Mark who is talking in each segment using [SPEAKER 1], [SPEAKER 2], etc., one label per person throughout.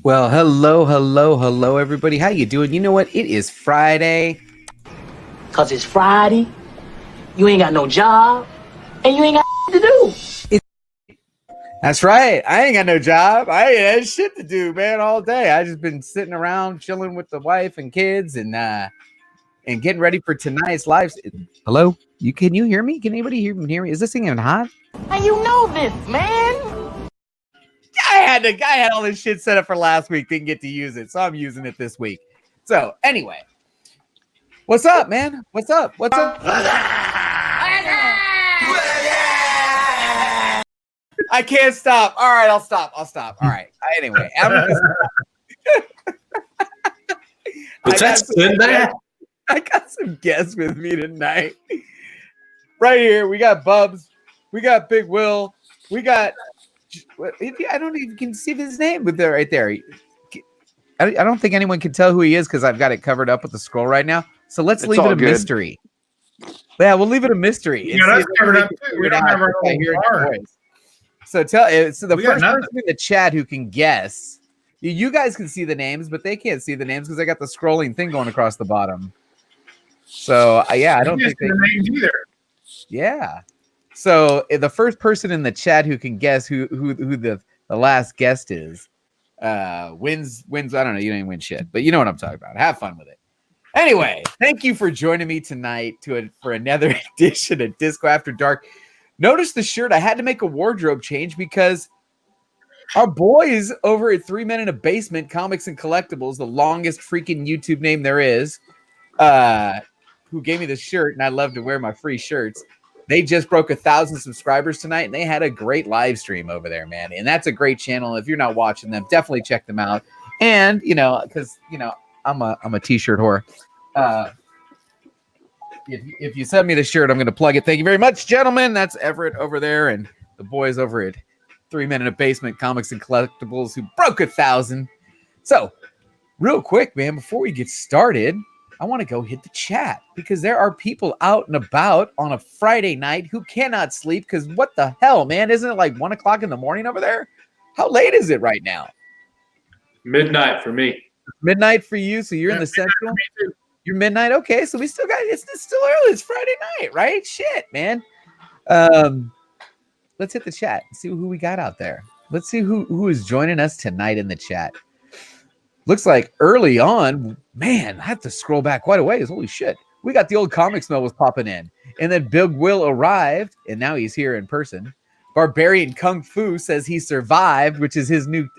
[SPEAKER 1] Well, hello, everybody. How you doing? You know what? It is Friday.
[SPEAKER 2] Cause it's Friday, you ain't got no job, and you ain't got to do.
[SPEAKER 1] That's right. I ain't got no job. I ain't had shit to do, man, all day. I just been sitting around chilling with the wife and kids and getting ready for tonight's live. Hello? Can you hear me? Can anybody hear me? Is this thing even hot?
[SPEAKER 2] And you know this, man.
[SPEAKER 1] I had all this shit set up for last week, didn't get to use it, so I'm using it this week. So anyway, what's up, man? What's up? I can't stop. All right, I'll stop. All right. Anyway, I got some guests with me tonight. Right here, we got Bubs, we got Big Will, we got. I don't even can see his name with there right there. I don't think anyone can tell who he is because I've got it covered up with the scroll right now. So let's leave it a mystery. Yeah, we'll leave it a mystery.
[SPEAKER 3] Yeah, that's covered up too. We don't have our own voice.
[SPEAKER 1] So the first person in the chat who can guess. You guys can see the names, but they can't see the names because I got the scrolling thing going across the bottom. So I don't think they
[SPEAKER 3] the names either.
[SPEAKER 1] Yeah. So the first person in the chat who can guess who the last guest is wins. I don't know. You don't even win shit, but you know what I'm talking about. Have fun with it. Anyway, thank you for joining me tonight for another edition of Disco After Dark. Notice the shirt. I had to make a wardrobe change because our boys over at 3 Men in a Basement Comics and Collectibles, the longest freaking YouTube name there is, who gave me this shirt, and I love to wear my free shirts. They just broke 1,000 subscribers tonight, and they had a great live stream over there, man. And that's a great channel. If you're not watching them, definitely check them out. And because I'm a t-shirt whore. If you send me the shirt, I'm going to plug it. Thank you very much, gentlemen. That's Everett over there, and the boys over at 3 Men in a Basement Comics and Collectibles who broke 1,000. So, real quick, man, before we get started, I want to go hit the chat because there are people out and about on a Friday night who cannot sleep because what the hell, man? Isn't it like 1 o'clock in the morning over there? How late is it right now?
[SPEAKER 4] Midnight for me.
[SPEAKER 1] Midnight for you, so you're in the central? You're midnight? Okay, so we still got it's still early. It's Friday night, right? Shit, man. Let's hit the chat and see who we got out there. Let's see who is joining us tonight in the chat. Looks like early on, man, I have to scroll back quite a ways. Holy shit. We got the old comic smell was popping in. And then Big Will arrived, and now he's here in person. Barbarian Kung Fu says he survived, which is his new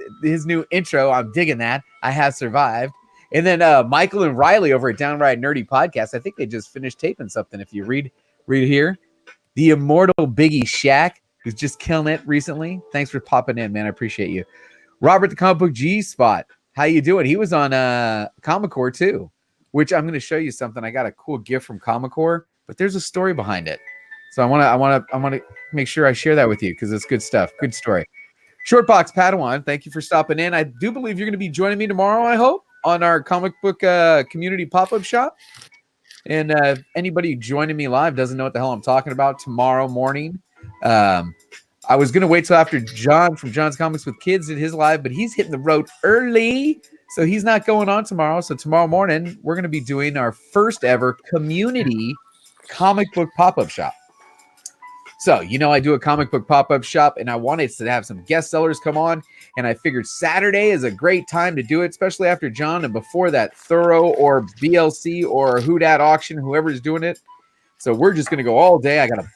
[SPEAKER 1] intro. I'm digging that. I have survived. And then Michael and Riley over at Downright Nerdy Podcast, I think they just finished taping something. If you read here. The immortal Biggie Shaq, who's just killing it recently. Thanks for popping in, man. I appreciate you. Robert the Comic Book G-Spot. How you doing? He was on Comic Core too, which I'm going to show you something. I got a cool gift from Comic Core, but there's a story behind it. So I want to make sure I share that with you because it's good stuff. Good story. Shortbox Padawan, thank you for stopping in. I do believe you're going to be joining me tomorrow, I hope, on our comic book community pop-up shop. And anybody joining me live doesn't know what the hell I'm talking about tomorrow morning. I was going to wait till after John from John's Comics with Kids did his live, but he's hitting the road early, so he's not going on tomorrow. So tomorrow morning, we're going to be doing our first ever community comic book pop-up shop. So, I do a comic book pop-up shop, and I wanted to have some guest sellers come on, and I figured Saturday is a great time to do it, especially after John and before that Thorough or BLC or Who Dat auction, whoever's doing it. So we're just going to go all day. I got a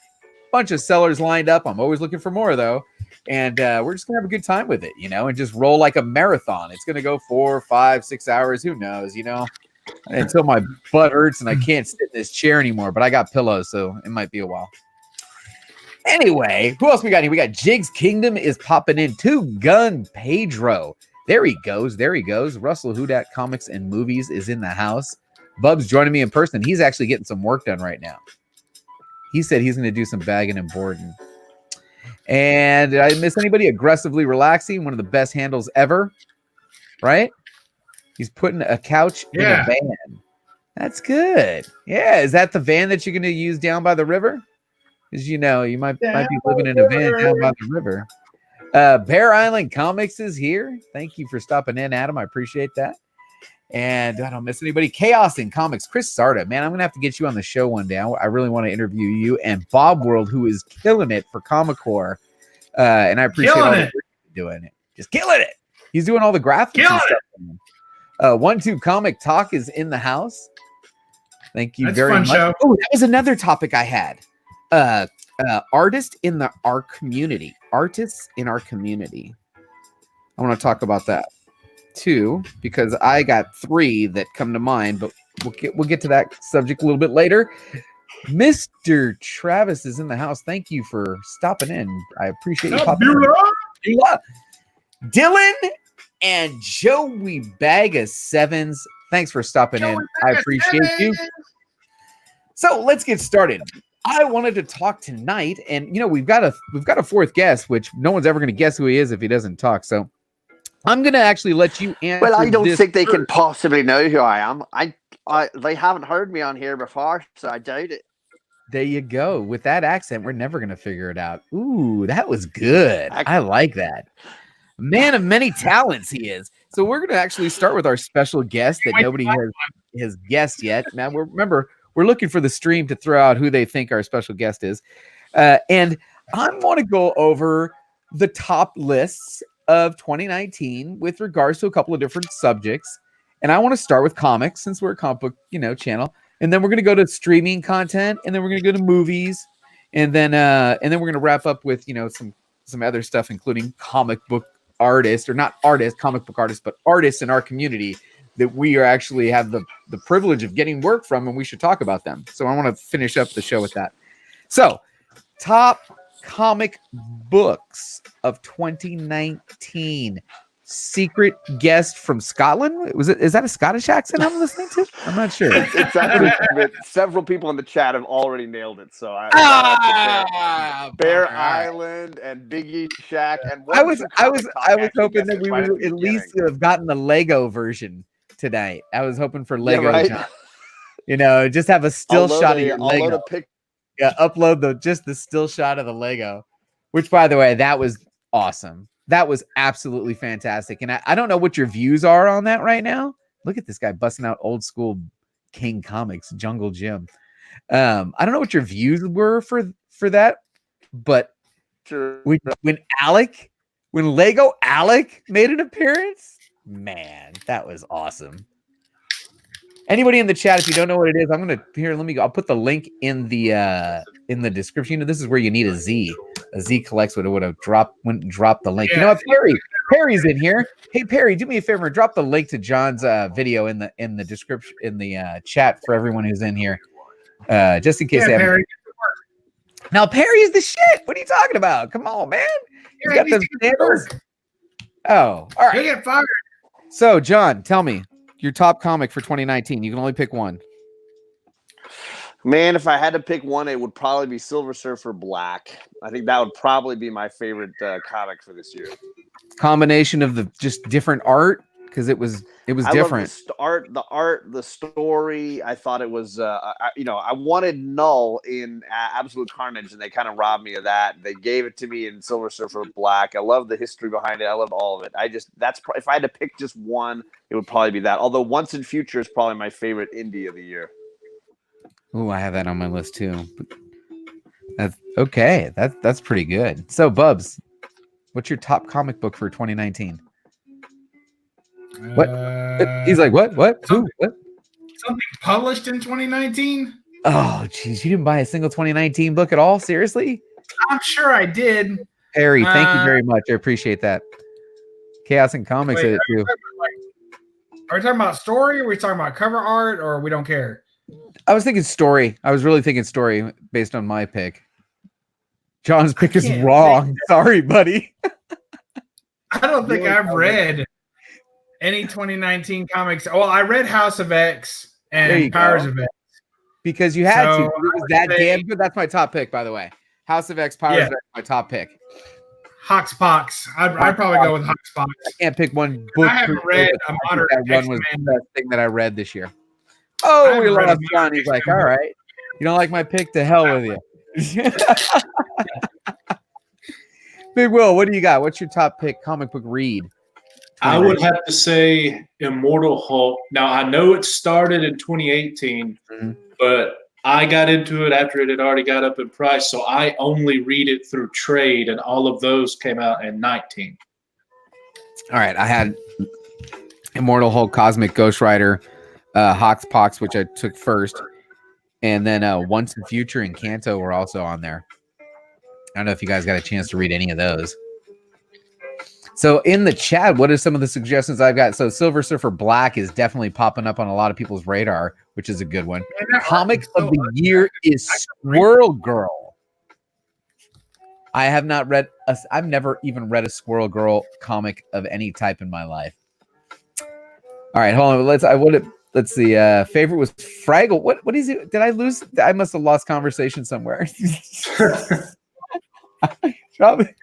[SPEAKER 1] bunch of sellers lined up. I'm always looking for more, though. And we're just going to have a good time with it, and just roll like a marathon. It's going to go 4, 5, 6 hours. Who knows, until my butt hurts and I can't sit in this chair anymore. But I got pillows, so it might be a while. Anyway, who else we got here? We got Jig's Kingdom is popping in. Two Gun Pedro. There he goes. Russell Hudat Comics and Movies is in the house. Bub's joining me in person. He's actually getting some work done right now. He said he's going to do some bagging and boarding. And did I miss anybody? Aggressively Relaxing, one of the best handles ever. Right? He's putting a couch in a van. That's good. Yeah. Is that the van that you're going to use down by the river? Because you might be living in a van down by the river. Bear Island Comics is here. Thank you for stopping in, Adam. I appreciate that. And I don't miss anybody. Chaos in Comics, Chris Sarda. Man, I'm going to have to get you on the show one day. I really want to interview you. And Bob World, who is killing it for Comic Core. And I appreciate all the work you're doing. Just killing it. He's doing all the graphics and stuff. 1-2 Comic Talk is in the house. Thank you very much. Show. Oh, that was another topic I had. Artists in our community. Artists in our community. I want to talk about that. 2, because I got 3 that come to mind, but we'll get to that subject a little bit later. Mr. Travis is in the house. Thank you for stopping in. I appreciate you popping in. Dylan and Joey Bag of Sevens. Thanks for stopping in. I appreciate you. So let's get started. I wanted to talk tonight, and we've got a fourth guest, which no one's ever going to guess who he is if he doesn't talk. So I'm going to actually let you answer.
[SPEAKER 5] Well, I don't think they can possibly know who I am. They haven't heard me on here before, so I doubt it.
[SPEAKER 1] There you go. With that accent, we're never going to figure it out. Ooh, that was good. I like that. Man of many talents he is. So we're going to actually start with our special guest that nobody has guessed yet. Now, we're looking for the stream to throw out who they think our special guest is. And I want to go over the top lists of 2019 with regards to a couple of different subjects. And I want to start with comics since we're a comic book, channel. And then we're going to go to streaming content, and then we're going to go to movies. And then we're going to wrap up with, some other stuff, including comic book artists, or not artists, comic book artists, but artists in our community that we are actually have the privilege of getting work from, and we should talk about them. So I want to finish up the show with that. So top comic books of 2019. Secret guest from Scotland. Is that a Scottish accent I'm listening to? I'm not sure.
[SPEAKER 5] It's actually, several people in the chat have already nailed it. So Bear Island and Biggie Shack and
[SPEAKER 1] I was hoping that we would at least have gotten the Lego version tonight. I was hoping for Lego.
[SPEAKER 5] Yeah, right?
[SPEAKER 1] Just have a still shot of your Lego. Upload just the still shot of the Lego, which, by the way, that was awesome. That was absolutely fantastic. And I don't know what your views are on that right now. Look at this guy busting out old school King Comics, Jungle Jim. I don't know what your views were for that, but
[SPEAKER 5] sure.
[SPEAKER 1] when Lego Alec made an appearance, man, that was awesome. Anybody in the chat, if you don't know what it is, I'll put the link in the description. This is where you need a Z. A Z collects would have dropped the link. Yeah. You know what, Perry's in here. Hey Perry, do me a favor and drop the link to John's video in the description in the chat for everyone who's in here. Just in case they haven't. Perry. Now Perry's the shit. What are you talking about? Come on, man. You got the sandals. Oh, all right.
[SPEAKER 3] They get fired.
[SPEAKER 1] So, John, tell me your top comic for 2019. You can only pick one.
[SPEAKER 5] Man, if I had to pick one, it would probably be Silver Surfer Black. I think that would probably be my favorite comic for this year.
[SPEAKER 1] Combination of the just different art, because it was different.
[SPEAKER 5] The art, the story. I thought it was, I wanted Null in Absolute Carnage, and they kind of robbed me of that. They gave it to me in Silver Surfer Black. I love the history behind it. I love all of it. If I had to pick just one, it would probably be that. Although Once in Future is probably my favorite indie of the year.
[SPEAKER 1] Oh, I have that on my list too. That's okay. That's pretty good. So, Bubs, what's your top comic book for 2019? What? He's like, what? Who? What?
[SPEAKER 3] Something published in 2019?
[SPEAKER 1] Oh, geez, you didn't buy a single 2019 book at all? Seriously?
[SPEAKER 3] I'm sure I did.
[SPEAKER 1] Harry, thank you very much. I appreciate that. Chaos and Comics did it too.
[SPEAKER 3] Are we talking about story? Or are we talking about cover art? Or we don't care?
[SPEAKER 1] I was thinking story. I was really thinking story based on my pick. John's pick is wrong. Sorry, buddy.
[SPEAKER 3] I don't think I've read any 2019 comics. Well, I read House of X and Powers of X.
[SPEAKER 1] Because you had to. It was that damn good. That's my top pick, by the way. House of X, Powers of X, my top pick.
[SPEAKER 3] Hoxpox. I'd probably go with Hoxpox.
[SPEAKER 1] I can't pick one book.
[SPEAKER 3] I haven't read a modern
[SPEAKER 1] That one was the best thing that I read this year. Oh, we lost John. He's like, all right. You don't like my pick? To hell with you. Big Will, what do you got? What's your top pick comic book read?
[SPEAKER 4] I would have to say Immortal Hulk. Now, I know it started in 2018, but I got into it after it had already got up in price, so I only read it through trade, and all of those came out in 19.
[SPEAKER 1] All right, I had Immortal Hulk, Cosmic Ghost Rider, Hox Pox, which I took first, and then Once and Future and Kanto were also on there. I don't know if you guys got a chance to read any of those. So in the chat, what are some of the suggestions I've got? So Silver Surfer Black is definitely popping up on a lot of people's radar, which is a good one. Comic of the year is Squirrel Girl. I have not read I've never even read a Squirrel Girl comic of any type in my life. All right, hold on. Let's see. Favorite was Fraggle. What is it? Did I lose? I must have lost conversation somewhere. Probably.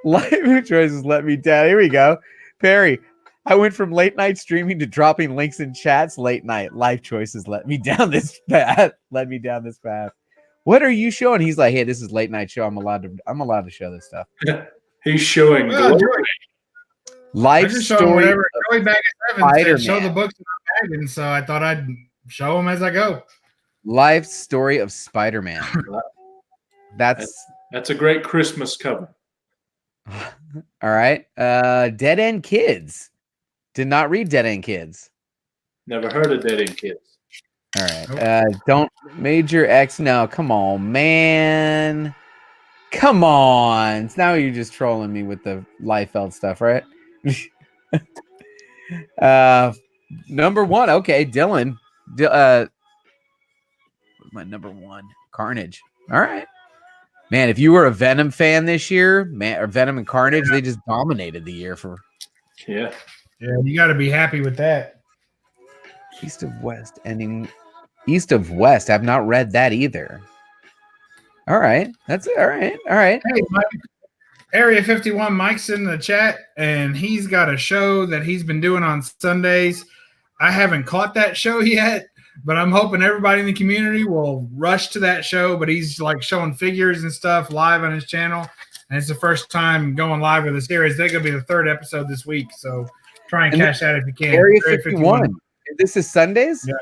[SPEAKER 1] Life choices let me down. Here we go. Perry, I went from late night streaming to dropping links in chats late night. Life choices let me down this path. What are you showing? He's like, hey, this is late night show. I'm allowed to show this stuff.
[SPEAKER 4] He's showing
[SPEAKER 1] Life story.
[SPEAKER 3] Joey Bag of Seven show the books in my bag, and so I thought I'd show them as I go.
[SPEAKER 1] Life story of Spider-Man.
[SPEAKER 4] That's a great Christmas cover.
[SPEAKER 1] All right. Dead End Kids. Did not read Dead End Kids.
[SPEAKER 4] Never heard of Dead End Kids.
[SPEAKER 1] All right. Don't Major X. No, come on, man. Come on. Now you're just trolling me with the Liefeld stuff, right? Number one. Okay, Dylan. My number one, Carnage. All right. Man, if you were a Venom fan this year, man, or Venom and Carnage, they just dominated the year for.
[SPEAKER 3] Yeah, you got to be happy with that.
[SPEAKER 1] East of West ending. East of West. I've not read that either. All right, that's it. All right.
[SPEAKER 3] Hey, Mike, Area 51. Mike's in the chat, and he's got a show that he's been doing on Sundays. I haven't caught that show yet. But I'm hoping everybody in the community will rush to that show. But he's like showing figures and stuff live on his channel. And it's the first time going live with a series. They're going to be the third episode this week. So try and catch that if you can.
[SPEAKER 1] Area 51. This is Sundays?
[SPEAKER 3] Yeah.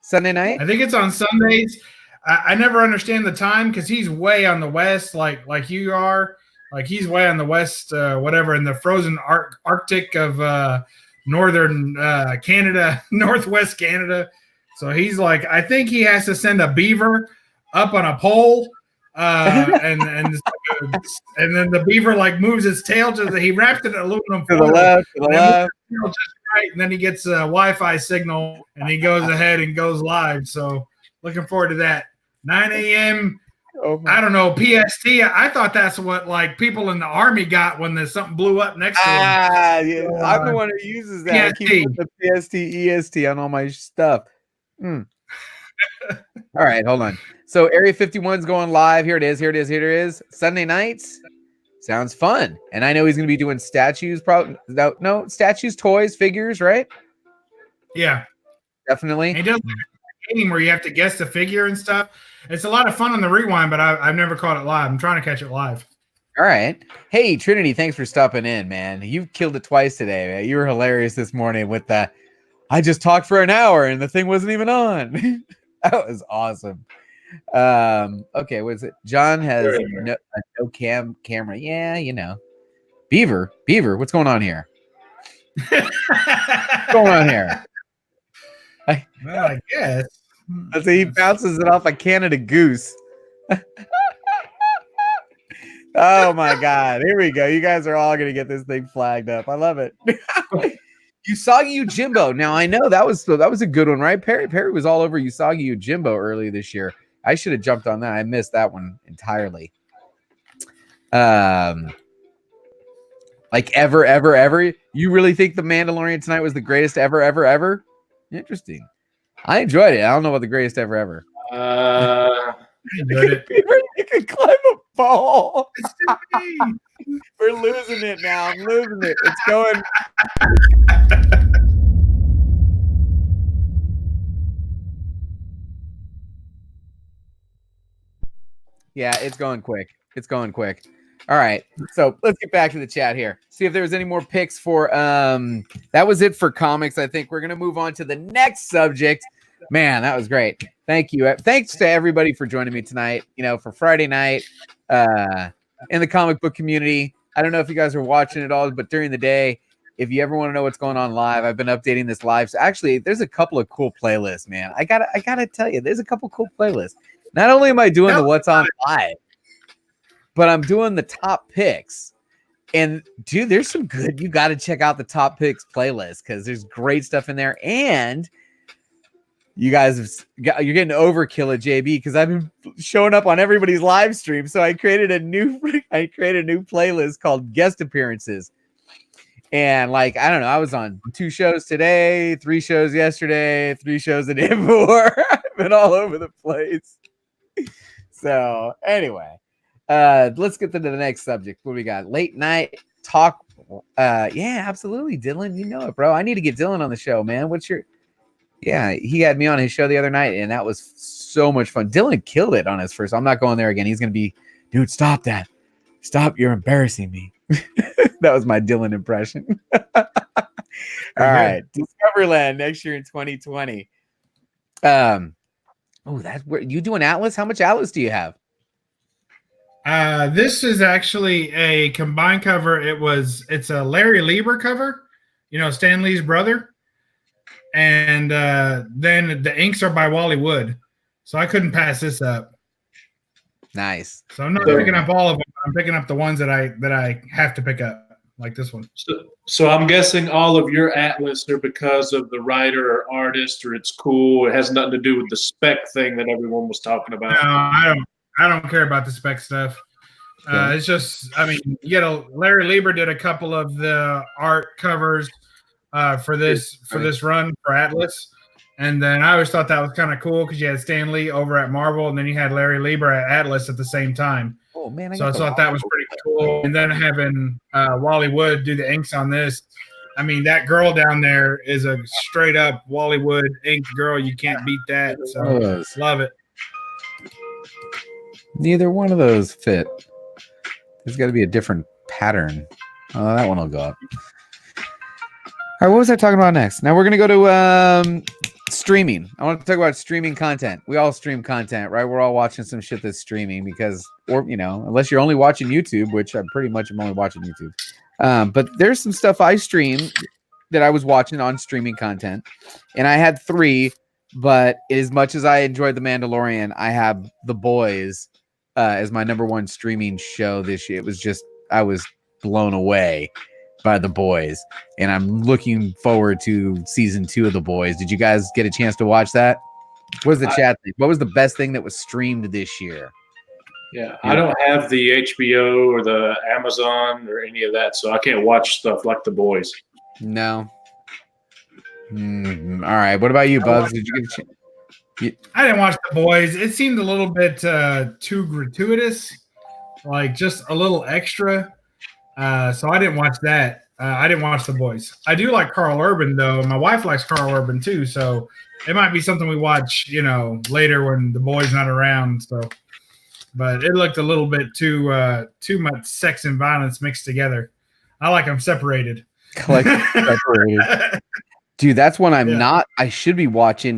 [SPEAKER 1] Sunday night?
[SPEAKER 3] I think it's on Sundays. I never understand the time because he's way on the west like you are. Like he's way on the west, whatever, in the frozen Arctic of northern Canada, northwest Canada. So he's like, I think he has to send a beaver up on a pole, and then the beaver like moves its tail he wraps it in aluminum foil.
[SPEAKER 1] To the left.
[SPEAKER 3] Just right, and then he gets a Wi-Fi signal, and he goes ahead and goes live. So looking forward to that. 9 a.m. I don't know, PST. I thought that's what like people in the army got when there's something blew up next to them.
[SPEAKER 1] Yeah. I'm the one who uses that. I keep the PST, EST on all my stuff. All right, hold on. So Area 51 is going live. Here it is. Sunday nights. Sounds fun. And I know he's going to be doing statues. Probably no statues, toys, figures, right?
[SPEAKER 3] Yeah,
[SPEAKER 1] definitely.
[SPEAKER 3] And he does a game where you have to guess the figure and stuff. It's a lot of fun on the rewind, but I've never caught it live. I'm trying to catch it live.
[SPEAKER 1] All right. Hey, Trinity, thanks for stopping in, man. You've killed it twice today, man. You were hilarious this morning with the I just talked for an hour and the thing wasn't even on. That was awesome. Okay, what is it? John has no camera. Yeah, you know. Beaver, what's going on here? What's going on here?
[SPEAKER 3] Well, I guess.
[SPEAKER 1] So he bounces it off a Canada Goose. Oh my God. Here we go. You guys are all gonna get this thing flagged up. I love it. Usagi Yojimbo. Now I know that was a good one, right? Perry was all over Usagi Yojimbo earlier this year. I should have jumped on that. I missed that one entirely. Like ever. You really think The Mandalorian tonight was the greatest ever? Interesting. I enjoyed it. I don't know about the greatest ever. You can climb a ball. We're losing it now. I'm losing it. It's going. Yeah, it's going quick. All right. So let's get back to the chat here. See if there was any more picks for that was it for comics. I think we're gonna move on to the next subject. Man, that was great. Thank you. Thanks to everybody for joining me tonight, for Friday night in the comic book community. I don't know if you guys are watching it all, but during the day, if you ever want to know what's going on live, I've been updating this live. So actually, there's a couple of cool playlists, man. I gotta tell you, there's a couple cool playlists. Not only am I doing the what's on live, but I'm doing the top picks. And dude, there's some good. You got to check out the top picks playlist because there's great stuff in there. And you guys you're getting overkill at JB because I've been showing up on everybody's live stream. So I created a new playlist called guest appearances. And I don't know, I was on 2 shows today, 3 shows yesterday, 3 shows the day before. I've been all over the place. So anyway, let's get to the next subject. What do we got? Late night talk. Yeah, absolutely, Dylan. You know it, bro. I need to get Dylan on the show, man. Yeah, he had me on his show the other night, and that was so much fun. Dylan killed it on his first. I'm not going there again. He's gonna be, dude. Stop that. Stop. You're embarrassing me. That was my Dylan impression. All right, Discoveryland next year in 2020. That's where you doing Atlas? How much Atlas do you have?
[SPEAKER 3] This is actually a combined cover. It's a Larry Lieber cover, Stan Lee's brother. And then the inks are by Wally Wood. So I couldn't pass this up.
[SPEAKER 1] Nice.
[SPEAKER 3] So I'm not picking up all of them. I'm picking up the ones that I have to pick up, like this one.
[SPEAKER 4] So I'm guessing all of your Atlas are because of the writer or artist, or it's cool. It has nothing to do with the spec thing that everyone was talking about.
[SPEAKER 3] No, I don't care about the spec stuff. It's just, Larry Lieber did a couple of the art covers for this run for Atlas. And then I always thought that was kind of cool because you had Stan Lee over at Marvel, and then you had Larry Lieber at Atlas at the same time.
[SPEAKER 1] Oh man!
[SPEAKER 3] So I thought that was pretty cool. And then having Wally Wood do the inks on this, that girl down there is a straight up Wally Wood inked girl. You can't beat that. So love it.
[SPEAKER 1] Neither one of those fit. There's got to be a different pattern. Oh, that one will go up. All right, what was I talking about next? Now we're going to go to streaming. I want to talk about streaming content. We all stream content, right? We're all watching some shit that's streaming because, unless you're only watching YouTube, which I pretty much am only watching YouTube. But there's some stuff I stream that I was watching on streaming content. And I had 3, but as much as I enjoyed The Mandalorian, I have The Boys as my #1 streaming show this year. It was just, I was blown away by The Boys, and I'm looking forward to season 2 of The Boys. Did you guys get a chance to watch that? What was the chat thing? What was the best thing that was streamed this year?
[SPEAKER 4] Yeah, I don't have the HBO or the Amazon or any of that, so I can't watch stuff like The Boys.
[SPEAKER 1] No. All right. What about you, Bubs? Did you get a chance?
[SPEAKER 3] I didn't watch The Boys. It seemed a little bit too gratuitous, like just a little extra. So I didn't watch that. I didn't watch The Boys. I do like Carl Urban, though. My wife likes Carl Urban, too. So it might be something we watch, later when The Boy's not around. So, but it looked a little bit too much sex and violence mixed together. I like them separated.
[SPEAKER 1] Separated. Dude, that's one I'm not. I should be watching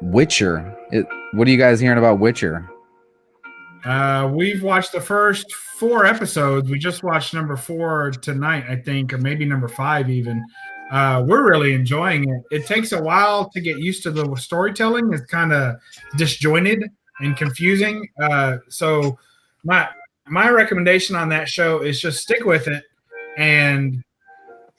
[SPEAKER 1] Witcher. What are you guys hearing about Witcher?
[SPEAKER 3] We've watched the first 4 episodes. We just watched number 4 tonight, I think, or maybe number 5 even. We're really enjoying it. It takes a while to get used to the storytelling. It's kind of disjointed and confusing. So my recommendation on that show is just stick with it and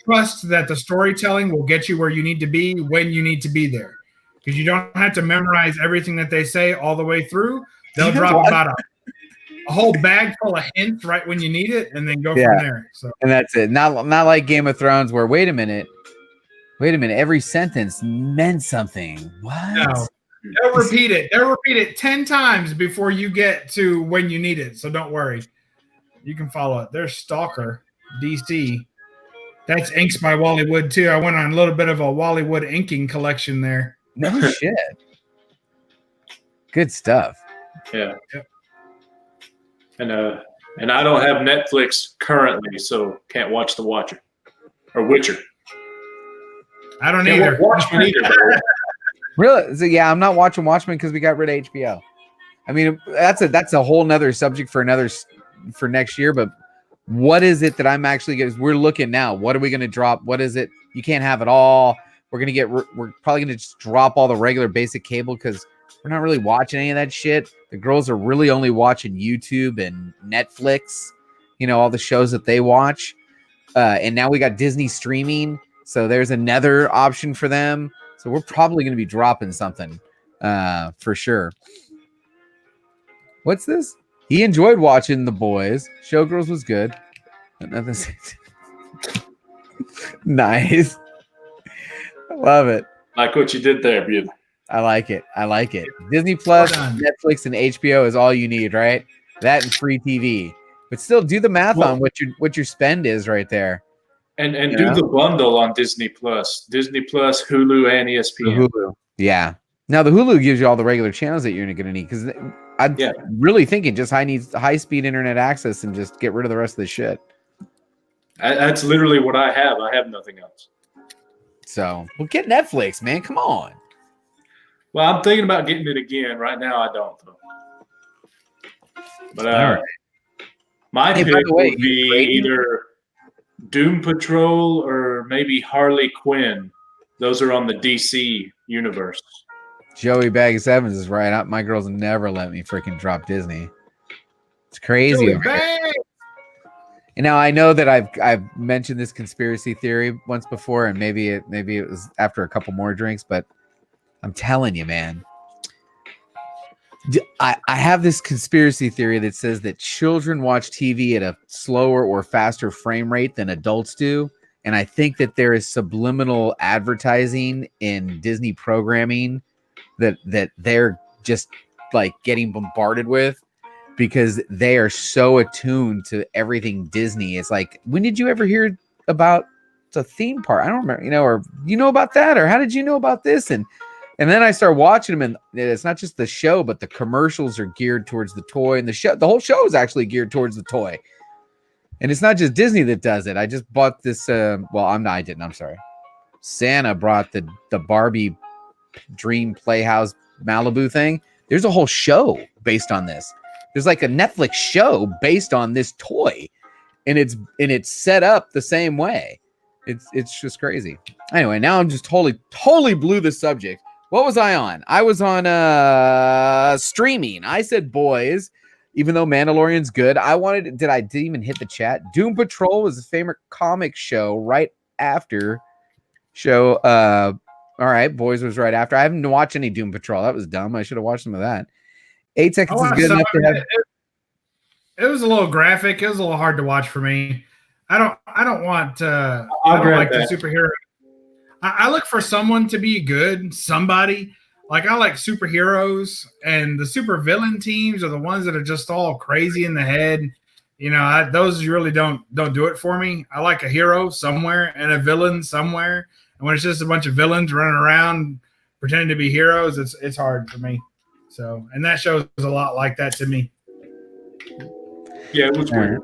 [SPEAKER 3] trust that the storytelling will get you where you need to be when you need to be there. Because you don't have to memorize everything that they say all the way through. They'll drop about a whole bag full of hints right when you need it, and then go from there. So, and
[SPEAKER 1] that's it. Not like Game of Thrones, where wait a minute, every sentence meant something. What?
[SPEAKER 3] No, they'll repeat it. They'll repeat it 10 times before you get to when you need it. So don't worry, you can follow it. There's Stalker DC. That's inks by Wally Wood too. I went on a little bit of a Wally Wood inking collection there.
[SPEAKER 1] No shit. Good stuff.
[SPEAKER 4] Yeah. And I don't have Netflix currently, so can't watch The Watcher or Witcher.
[SPEAKER 3] I don't
[SPEAKER 4] Can't
[SPEAKER 3] either.
[SPEAKER 4] watch Watchmen either. Bro.
[SPEAKER 1] Really? So, yeah, I'm not watching Watchmen because we got rid of HBO. I mean, that's a whole nother subject for next year. But what is it that I'm actually getting? We're looking now. What are we going to drop? What is it? You can't have it all. We're probably going to just drop all the regular basic cable because we're not really watching any of that shit. The girls are really only watching YouTube and Netflix, all the shows that they watch. And now we got Disney streaming. So there's another option for them. So we're probably going to be dropping something for sure. What's this? He enjoyed watching The Boys. Showgirls was good. Nothing. Nice. I love it.
[SPEAKER 4] Like what you did there, beauty.
[SPEAKER 1] I like it. Disney Plus, Netflix, and HBO is all you need, right? That and free TV. But still, do the math on what your spend is right there.
[SPEAKER 4] And do the bundle on Disney Plus, Hulu, and ESPN.
[SPEAKER 1] Hulu. Yeah. Now the Hulu gives you all the regular channels that you're going to need because I'm really thinking just high speed internet access and just get rid of the rest of the shit.
[SPEAKER 4] That's literally what I have. I have nothing else.
[SPEAKER 1] So, well, get Netflix, man. Come on.
[SPEAKER 4] Well, I'm thinking about getting it again. Right now, I don't. Though. But
[SPEAKER 1] right.
[SPEAKER 4] My pick would be either Doom Patrol or maybe Harley Quinn. Those are on the DC universe.
[SPEAKER 1] Joey Bags Evans is right. My girls never let me freaking drop Disney. It's crazy. And now I know that I've mentioned this conspiracy theory once before, and maybe it was after a couple more drinks, but I'm telling you, man. I have this conspiracy theory that says that children watch TV at a slower or faster frame rate than adults do. And I think that there is subliminal advertising in Disney programming that they're just like getting bombarded with because they are so attuned to everything Disney. It's like, when did you ever hear about a theme park? I don't remember, or about that, or how did you know about this? And then I start watching them, and it's not just the show, but the commercials are geared towards the toy, and the whole show is actually geared towards the toy. And it's not just Disney that does it. I just bought this. I didn't. I'm sorry. Santa brought the Barbie Dream Playhouse Malibu thing. There's a whole show based on this. There's like a Netflix show based on this toy, and it's set up the same way. It's just crazy. Anyway, now I'm just totally blew the subject. What was I on? I was on streaming. I said Boys, even though Mandalorian's good. Did I even hit the chat? Doom Patrol was a favorite comic show right after show. All right, Boys was right after. I haven't watched any Doom Patrol. That was dumb. I should have watched some of that. 8 seconds is good enough to have.
[SPEAKER 3] It was a little graphic. It was a little hard to watch for me. I don't want. I
[SPEAKER 4] I'll
[SPEAKER 3] don't like
[SPEAKER 4] that.
[SPEAKER 3] the superhero. I look for someone to be good. Somebody like I like superheroes, and the super villain teams are the ones that are just all crazy in the head. Those really don't do it for me. I like a hero somewhere and a villain somewhere. And when it's just a bunch of villains running around pretending to be heroes, it's hard for me. So, and that shows a lot like that to me.
[SPEAKER 4] Yeah, it was weird.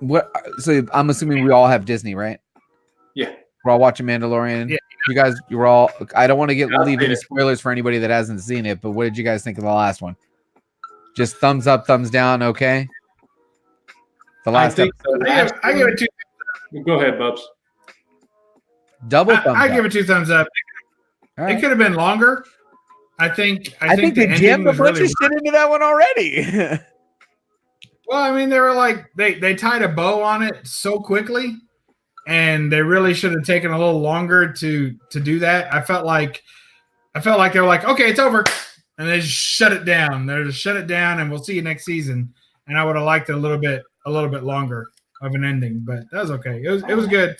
[SPEAKER 1] What? So I'm assuming we all have Disney, right?
[SPEAKER 4] Yeah.
[SPEAKER 1] We're all watching Mandalorian.
[SPEAKER 3] Yeah.
[SPEAKER 1] You guys, you're all. I don't want to leave any spoilers for anybody that hasn't seen it, but what did you guys think of the last one? Just thumbs up, thumbs down, okay? The last episode.
[SPEAKER 3] I give it 2.
[SPEAKER 4] Go ahead, Bubs.
[SPEAKER 1] Double thumbs up.
[SPEAKER 3] I give it 2 thumbs up.
[SPEAKER 1] Right.
[SPEAKER 3] It could have been longer. I think
[SPEAKER 1] they jammed a bunch of shit into that one already.
[SPEAKER 3] Well, I mean, they were like they tied a bow on it so quickly, and they really should have taken a little longer to do that. I felt like they were like, okay, it's over, and they just shut it down. They just shut it down, and we'll see you next season. And I would have liked it a little bit longer of an ending, but that was okay. It was good.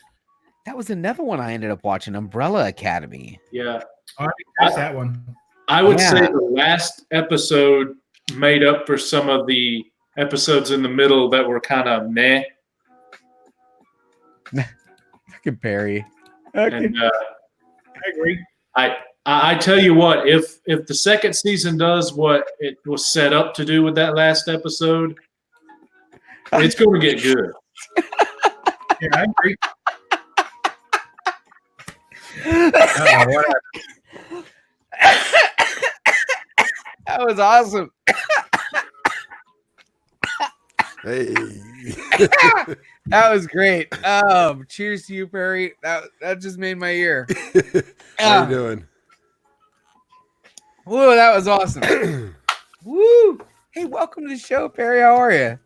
[SPEAKER 1] That was another one I ended up watching, Umbrella Academy.
[SPEAKER 4] Yeah.
[SPEAKER 3] All right, that's that one.
[SPEAKER 4] I would say the last episode made up for some of the episodes in the middle that were kind of meh.
[SPEAKER 1] Fucking Perry.
[SPEAKER 4] And
[SPEAKER 3] I agree.
[SPEAKER 4] I I tell you what, if the second season does what it was set up to do with that last episode, it's going to get good.
[SPEAKER 3] Yeah, I agree. What
[SPEAKER 1] That was awesome.
[SPEAKER 6] Hey.
[SPEAKER 1] That was great. Cheers to you, Perry. That just made my year.
[SPEAKER 6] How you doing?
[SPEAKER 1] Whoa, that was awesome. Woo! Hey, welcome to the show, Perry. How are you?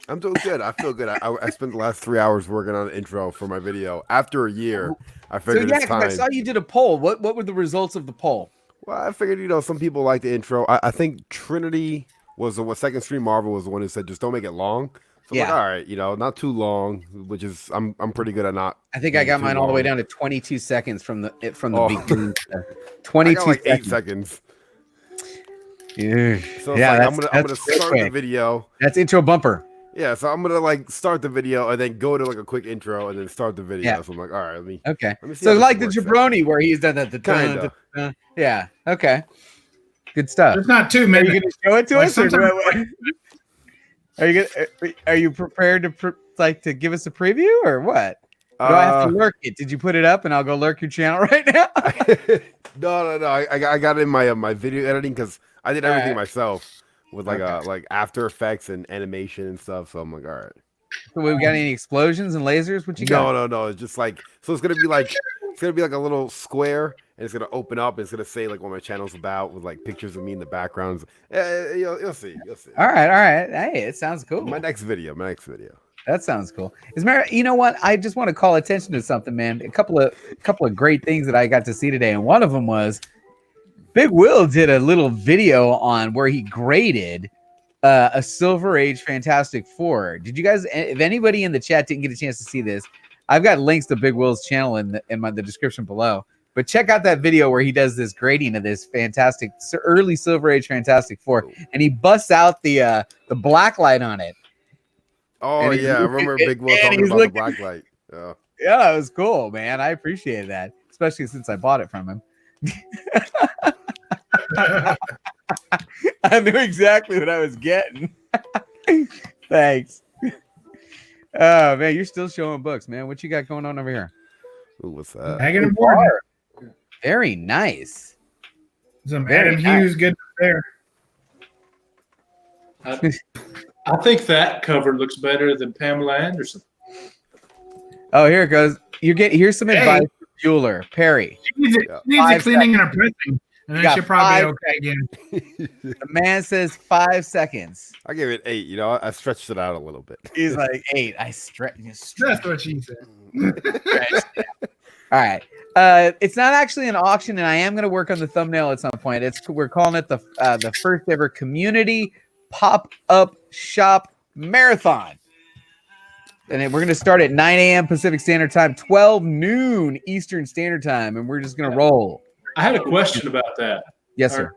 [SPEAKER 6] I'm doing good. I feel good. I spent the last 3 hours working on an intro for my video. After a year, I figured it's time.
[SPEAKER 1] I saw you did a poll. What were the results of the poll?
[SPEAKER 6] Well, I figured, some people like the intro. I think Trinity was the second stream. Marvel was the one who said just don't make it long. So I'm like, all right, not too long, which is I'm pretty good at not.
[SPEAKER 1] I think I got mine all the way down to 22 seconds from the beginning. 22
[SPEAKER 6] like 8 seconds.
[SPEAKER 1] Yeah.
[SPEAKER 6] So I'm gonna start the video.
[SPEAKER 1] That's intro bumper.
[SPEAKER 6] Yeah, so I'm gonna start the video and then go to a quick intro and then start the video. Yeah. So I'm like, all right, let me see.
[SPEAKER 1] So like the jabroni where he's done that.
[SPEAKER 6] Kinda.
[SPEAKER 1] Yeah. Okay. Good stuff.
[SPEAKER 3] There's not 2 minutes.
[SPEAKER 1] Are you gonna show it to us? Are you prepared to give us a preview or what? Do I have to lurk it? Did you put it up and I'll go lurk your channel right now?
[SPEAKER 6] No. I got it in my video editing because I did everything myself with like After Effects and animation and stuff. So I'm like, all right.
[SPEAKER 1] So we got any explosions and lasers? What you got?
[SPEAKER 6] No. It's just it's gonna be like a little square and it's gonna open up and it's gonna say what my channel's about with pictures of me in the backgrounds. You'll see.
[SPEAKER 1] All right. Hey, it sounds cool.
[SPEAKER 6] My next video.
[SPEAKER 1] That sounds cool. You know what? I just want to call attention to something, man. A couple of great things that I got to see today, and one of them was Big Will did a little video on where he graded a Silver Age Fantastic Four. Did you guys? If anybody in the chat didn't get a chance to see this, I've got links to Big Will's channel in the description below. But check out that video where he does this grading of this fantastic early Silver Age Fantastic Four, and he busts out the black light on it.
[SPEAKER 6] Oh yeah, I remember Big Will talking about the black light.
[SPEAKER 1] Yeah, it was cool, man. I appreciated that, especially since I bought it from him. I knew exactly what I was getting. Thanks. Oh man, you're still showing books, man. What you got going on over here?
[SPEAKER 6] Ooh, what's that?
[SPEAKER 3] Hanging aboard.
[SPEAKER 1] Very nice.
[SPEAKER 3] Some Adam Hughes good there.
[SPEAKER 4] I think that cover looks better than Pamela Anderson.
[SPEAKER 1] Oh, here it goes. Here's some advice for Bueller. Perry.
[SPEAKER 3] She needs a cleaning and a pressing, and then she'll probably be okay again.
[SPEAKER 1] The man says 5 seconds.
[SPEAKER 6] I gave it 8. I stretched it out a little bit.
[SPEAKER 1] He's like 8. I stretch.
[SPEAKER 3] That's what she said.
[SPEAKER 1] All right. It's not actually an auction, and I am going to work on the thumbnail at some point. We're calling it the first ever community pop-up shop marathon. And we're going to start at 9 a.m. Pacific Standard Time, 12 noon Eastern Standard Time, and we're just going to roll.
[SPEAKER 4] I had a question about that.
[SPEAKER 1] Yes, sir.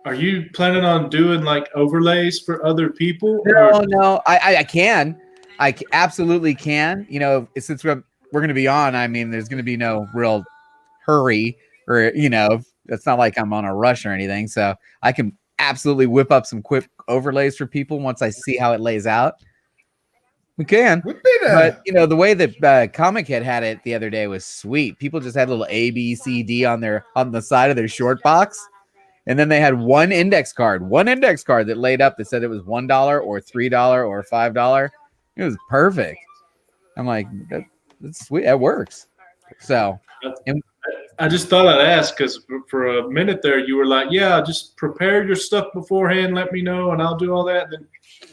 [SPEAKER 4] Are you planning on doing overlays for other people?
[SPEAKER 1] No. I can. I absolutely can. Since we're going to be on, I mean, there's going to be no real hurry or, it's not like I'm on a rush or anything. So I can absolutely whip up some quick overlays for people once I see how it lays out. We can, but the way that Comic Head had it the other day was sweet. People just had a little A, B, C, D on the side of their short box, and then they had one index card that laid up that said it was $1 or $3 or $5. It was perfect. I'm like, that's sweet. That works. So,
[SPEAKER 4] I just thought I'd ask because for a minute there you were like, "Yeah, just prepare your stuff beforehand. Let me know, and I'll do all that." Then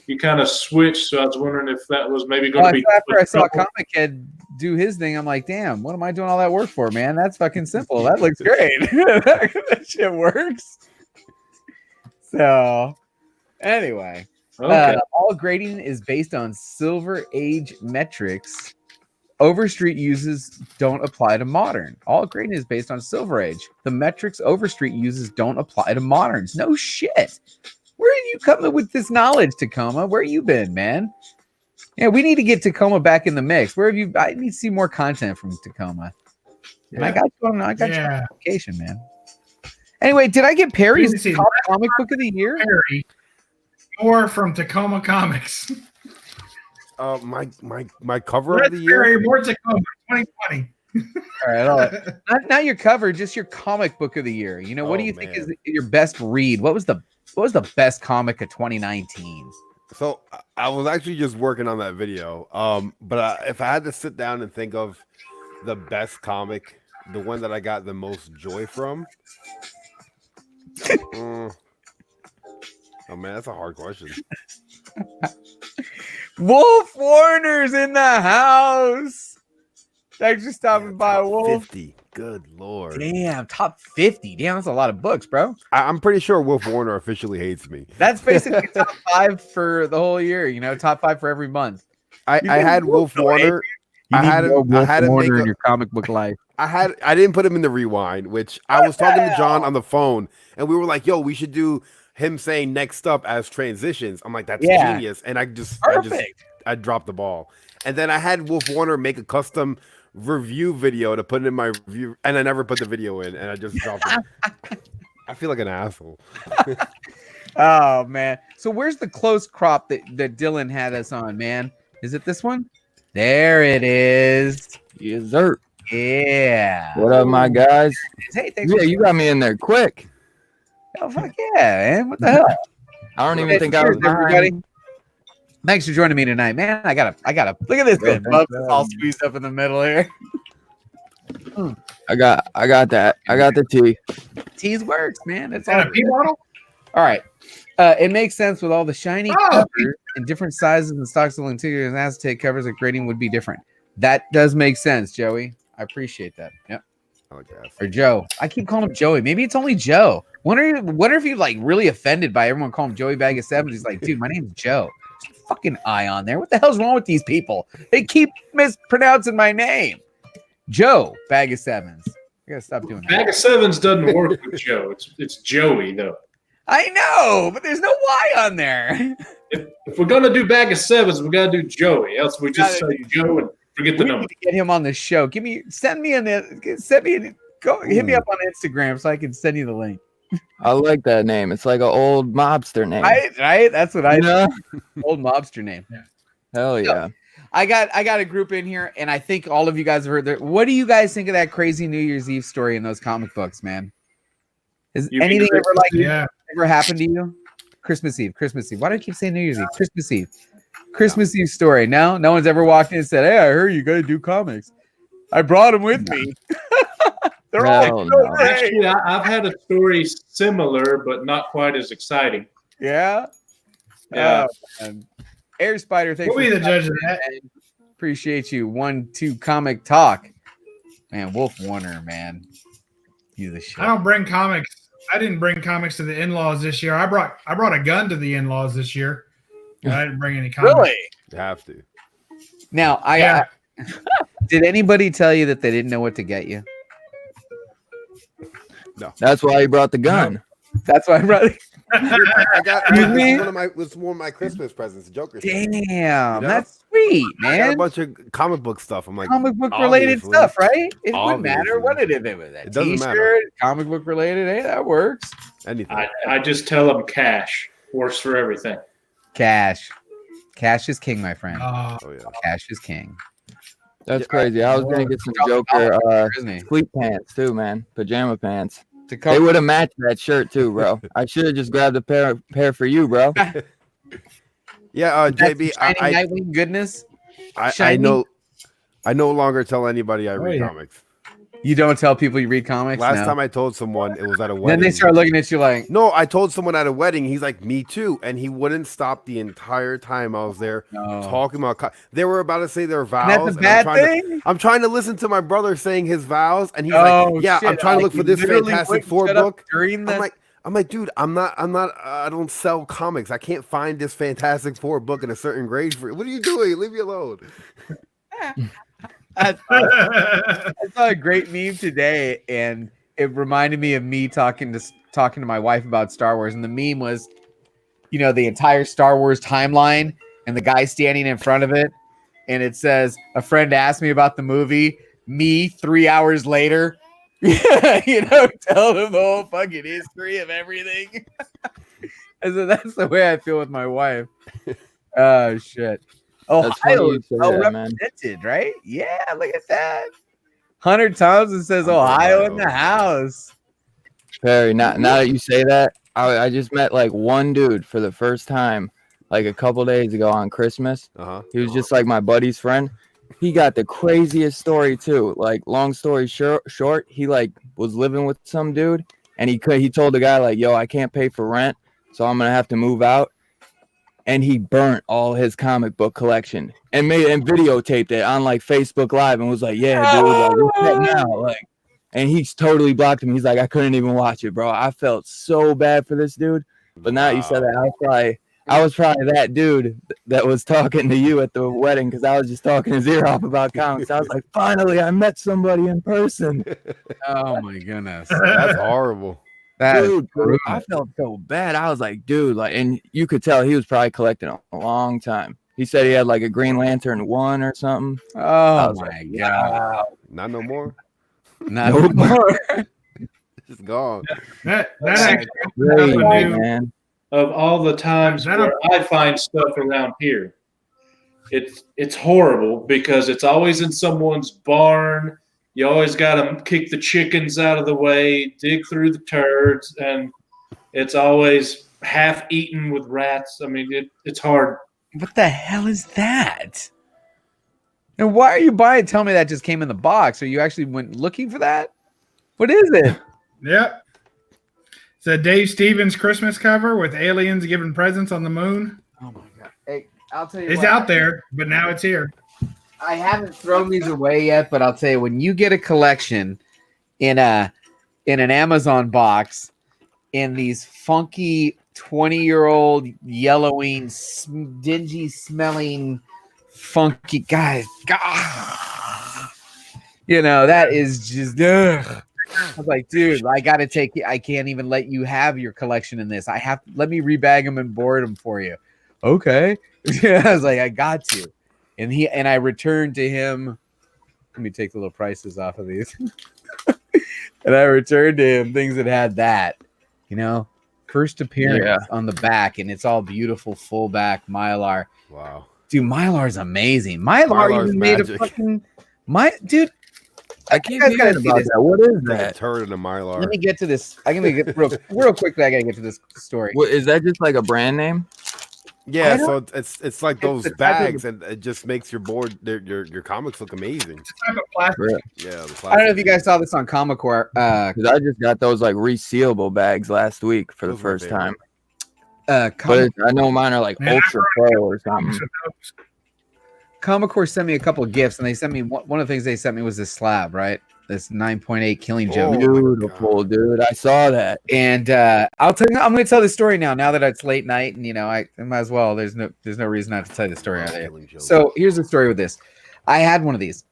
[SPEAKER 4] you kind of switched, so I was wondering if that was maybe going to be.
[SPEAKER 1] After I saw Comic Head do his thing, I'm like, "Damn, what am I doing all that work for, man? That's fucking simple. That looks great. That shit works." So, anyway, all grading is based on Silver Age metrics. Overstreet uses don't apply to modern. All grading is based on Silver Age. The metrics Overstreet uses don't apply to moderns. No shit. Where are you coming with this knowledge, Tacoma? Where you been, man? Yeah, we need to get Tacoma back in the mix. Where have you? I need to see more content from Tacoma. And I got you on vacation, man. Anyway, did I get Perry's
[SPEAKER 3] Let me see.
[SPEAKER 1] top comic book of the year?
[SPEAKER 3] Perry, or from Tacoma Comics.
[SPEAKER 6] My cover
[SPEAKER 3] Let's
[SPEAKER 6] of the year.
[SPEAKER 3] Perry, more Tacoma 2020.
[SPEAKER 1] All right, all right. Not your cover, just your comic book of the year. You know, what do you think is your best read? What was the best comic of 2019?
[SPEAKER 6] So I was actually just working on that video. But if I had to sit down and think of the best comic, the one that I got the most joy from. Oh man, that's a hard question.
[SPEAKER 1] Wolf Warner's in the house. Thanks for stopping by, Wolf.
[SPEAKER 6] 50. Good lord.
[SPEAKER 1] Damn, top 50. Damn, that's a lot of books, bro.
[SPEAKER 6] I'm pretty sure Wolf Warner officially hates me.
[SPEAKER 1] That's basically top 5 for the whole year. You know, top 5 for every month.
[SPEAKER 6] I had Wolf Warner. I had him make
[SPEAKER 1] in your comic book life.
[SPEAKER 6] I didn't put him in the rewind, which I was talking to John on the phone, and we were like, "Yo, we should do him saying next up as transitions." I'm like, "That's genius," and I dropped the ball. And then I had Wolf Warner make a custom review video to put in my review, and I never put the video in, and I just dropped it. I feel like an asshole.
[SPEAKER 1] Oh man! So where's the close crop that Dylan had us on, man? Is it this one? There it is.
[SPEAKER 7] Yes, sir.
[SPEAKER 1] Yeah.
[SPEAKER 7] What up, my guys?
[SPEAKER 1] Hey, thanks.
[SPEAKER 7] Yeah, you got me in there quick.
[SPEAKER 1] Oh fuck yeah, man! What the hell?
[SPEAKER 7] I don't even think I was
[SPEAKER 1] everybody. Thanks for joining me tonight, man. I gotta look at this man. Bubs is all squeezed up in the middle here.
[SPEAKER 7] I got that. I got the tea.
[SPEAKER 1] Tease works, man. It's
[SPEAKER 3] And
[SPEAKER 1] all
[SPEAKER 3] a pee bottle?
[SPEAKER 1] all right. It makes sense with all the shiny covers and different sizes and stocks of interiors and Aztec covers. The grading would be different. That does make sense, Joey. I appreciate that. Yep.
[SPEAKER 6] I like that.
[SPEAKER 1] Or Joe. I keep calling him Joey. Maybe it's only Joe. Wonder if you like really offended by everyone calling him Joey Bag of Sevens. He's like, dude, my name's Joe. There's a fucking I on there. What the hell's wrong with these people? They keep mispronouncing my name. Joe Bag of Sevens. I gotta stop doing that.
[SPEAKER 4] Bag of Sevens doesn't work with Joe. It's Joey though.
[SPEAKER 1] I know, but there's no Y on there.
[SPEAKER 4] If we're gonna do Bag of Sevens, we gotta do Joey. Else we just say Joe and forget the
[SPEAKER 1] We
[SPEAKER 4] number.
[SPEAKER 1] need to get him on the show. Hit me up on Instagram so I can send you the link.
[SPEAKER 7] I like that name. It's like an old mobster name.
[SPEAKER 1] Right? That's what I
[SPEAKER 7] know.
[SPEAKER 1] Old mobster name.
[SPEAKER 7] Hell yeah.
[SPEAKER 1] I got a group in here, and I think all of you guys have heard that. What do you guys think of that crazy New Year's Eve story in those comic books, man? Is
[SPEAKER 4] You mean
[SPEAKER 1] anything
[SPEAKER 3] Yeah.
[SPEAKER 1] ever happened to you? Christmas Eve. Why do I keep saying New Year's Eve? Christmas Eve story. No one's ever walked in and said, "Hey, I heard you got to do comics. I brought them with me." They're all
[SPEAKER 7] No.
[SPEAKER 4] Actually, I've had a story similar, but not quite as exciting.
[SPEAKER 1] yeah.
[SPEAKER 4] Yeah.
[SPEAKER 1] Man. Air Spider, thanks.
[SPEAKER 3] We'll be the judge of
[SPEAKER 1] stopping
[SPEAKER 3] that.
[SPEAKER 1] by. Appreciate you. 1-2 comic talk. Man, Wolf Warner, man. You the shit.
[SPEAKER 3] I don't bring comics. I didn't bring comics to the in-laws this year. I brought a gun to the in-laws this year. But I didn't bring any comics.
[SPEAKER 1] Really?
[SPEAKER 6] You have to.
[SPEAKER 1] Now, did anybody tell you that they didn't know what to get you?
[SPEAKER 7] That's why he brought the gun.
[SPEAKER 1] That's why I brought it.
[SPEAKER 6] I got
[SPEAKER 1] Excuse
[SPEAKER 6] one of my Christmas presents, Joker.
[SPEAKER 1] Damn,
[SPEAKER 6] You know?
[SPEAKER 1] that's sweet,
[SPEAKER 6] I got a
[SPEAKER 1] man.
[SPEAKER 6] bunch of comic book stuff. I'm like,
[SPEAKER 1] Comic book related
[SPEAKER 6] obviously.
[SPEAKER 1] stuff, right? It wouldn't matter
[SPEAKER 6] Obviously.
[SPEAKER 1] what it was. A
[SPEAKER 6] It doesn't
[SPEAKER 1] t-shirt,
[SPEAKER 6] matter.
[SPEAKER 1] comic book related. Hey, that works.
[SPEAKER 6] anything.
[SPEAKER 4] I just tell them cash works for everything.
[SPEAKER 1] Cash is king, my friend.
[SPEAKER 6] Oh yeah.
[SPEAKER 1] Cash is king.
[SPEAKER 7] That's crazy. I was gonna get some Joker
[SPEAKER 1] Isn't he?
[SPEAKER 7] sleep pants too, man. Pajama pants.
[SPEAKER 1] To
[SPEAKER 7] They
[SPEAKER 1] come,
[SPEAKER 7] would have matched that shirt too, bro. I should have just grabbed a pair for you, bro.
[SPEAKER 6] Yeah, JB,
[SPEAKER 1] shiny
[SPEAKER 6] I
[SPEAKER 1] Nightwing goodness.
[SPEAKER 6] I
[SPEAKER 1] shiny.
[SPEAKER 6] know. I no longer tell anybody I read
[SPEAKER 3] yeah.
[SPEAKER 6] comics.
[SPEAKER 1] You don't tell people you read comics.
[SPEAKER 6] Last
[SPEAKER 1] No.
[SPEAKER 6] time I told someone, it was at a wedding.
[SPEAKER 1] Then they start looking at you like,
[SPEAKER 6] No, I told someone at a wedding. He's like, me too, and he wouldn't stop the entire time I was there
[SPEAKER 1] no.
[SPEAKER 6] talking about. They were about to say their vows.
[SPEAKER 1] And that's a bad thing.
[SPEAKER 6] I'm trying to listen to my brother saying his vows, and he's
[SPEAKER 1] Oh,
[SPEAKER 6] like, "Yeah,
[SPEAKER 1] shit.
[SPEAKER 6] I'm trying to look
[SPEAKER 1] He
[SPEAKER 6] for this
[SPEAKER 1] literally
[SPEAKER 6] Fantastic
[SPEAKER 1] wouldn't
[SPEAKER 6] Four
[SPEAKER 1] shut up
[SPEAKER 6] book."
[SPEAKER 1] during the.
[SPEAKER 6] I'm like, dude, I'm not. I don't sell comics. I can't find this Fantastic Four book in a certain grade for. What are you doing? Leave me alone.
[SPEAKER 1] I saw a great meme today, and it reminded me of me talking to my wife about Star Wars. And the meme was, the entire Star Wars timeline, and the guy standing in front of it, and it says, "A friend asked me about the movie. Me 3 hours later, Yeah, you know, tell them the whole fucking history of everything. So that's the way I feel with my wife. Oh shit.
[SPEAKER 7] That's funny
[SPEAKER 1] Ohio
[SPEAKER 7] you
[SPEAKER 1] is
[SPEAKER 7] say
[SPEAKER 1] well
[SPEAKER 7] that, man.
[SPEAKER 1] represented, right? Yeah, look at that. 100 times it says
[SPEAKER 6] Ohio.
[SPEAKER 1] Ohio in the house.
[SPEAKER 7] Perry, now that you say that, I just met like one dude for the first time like a couple days ago on Christmas. He was just like my buddy's friend. He got the craziest story too. Like, long story short, he like was living with some dude, and he told the guy like, "Yo, I can't pay for rent, so I'm gonna have to move out." And he burnt all his comic book collection and videotaped it on like Facebook Live and was like, "Yeah, dude, like, what's up now?" Like, and he's totally blocked him. He's like, "I couldn't even watch it, bro. I felt so bad for this dude." But now you said that, I was probably that dude that was talking to you at the wedding, because I was just talking his ear off about comics. I was like, finally, I met somebody in person.
[SPEAKER 1] Oh my goodness,
[SPEAKER 6] that's horrible.
[SPEAKER 7] Dude, I felt so bad. I was like, dude, like, and you could tell he was probably collecting a long time. He said he had like a Green Lantern 1 or something.
[SPEAKER 1] Oh my god,
[SPEAKER 6] not no more.
[SPEAKER 1] Not no more.
[SPEAKER 6] It's gone.
[SPEAKER 3] That actually
[SPEAKER 7] crazy, man.
[SPEAKER 4] Of all the times where I find stuff around here, it's horrible because it's always in someone's barn. You always got to kick the chickens out of the way, dig through the turds, and it's always half eaten with rats. I mean, it's hard.
[SPEAKER 1] What the hell is that? And why are you buying? Tell me that just came in the box. Or you actually went looking for that? What is it?
[SPEAKER 3] Yep. It's a Dave Stevens Christmas cover with aliens giving presents on the moon.
[SPEAKER 1] Oh my god! Hey, I'll tell you.
[SPEAKER 3] It's out there, but now it's here.
[SPEAKER 1] I haven't thrown these away yet, but I'll tell you, when you get a collection in an Amazon box in these funky 20-year-old yellowing, dingy smelling, funky guys, you know, that is just. Ugh. I was like, dude, I gotta take it. I can't even let you have your collection in this. Let me rebag them and board them for you. Okay. I was like, I got to. And I returned to him. Let me take the little prices off of these. And I returned to him things that had that, you know, first appearance on the back, and it's all beautiful full back Mylar.
[SPEAKER 6] Wow.
[SPEAKER 1] Dude, Mylar's amazing. Mylar even made a fucking dude.
[SPEAKER 7] I can't hear about that. What is that?
[SPEAKER 6] Turd in a Mylar.
[SPEAKER 1] Let me get to this. I'm gonna get real quickly. I gotta get to this story.
[SPEAKER 7] What, is that just like a brand name?
[SPEAKER 6] Yeah, so it's like those bags, and it just makes your board, your comics look amazing.
[SPEAKER 3] It's a type of plastic.
[SPEAKER 6] Yeah, the plastic.
[SPEAKER 1] I don't know if you guys saw this on Comic-Core.
[SPEAKER 7] Because I just got those like resealable bags last week for the first time. But I know mine are like Ultra Pro or something.
[SPEAKER 1] Comic-Core sent me a couple of gifts, and they sent me one of the things they sent me was this slab, right? This 9.8 Killing Joke.
[SPEAKER 7] Beautiful, dude. I saw that.
[SPEAKER 1] And I'm going to tell the story now that it's late night, and you know, I might as well. There's no reason not to tell you the story out there. So here's the story with this. I had one of these.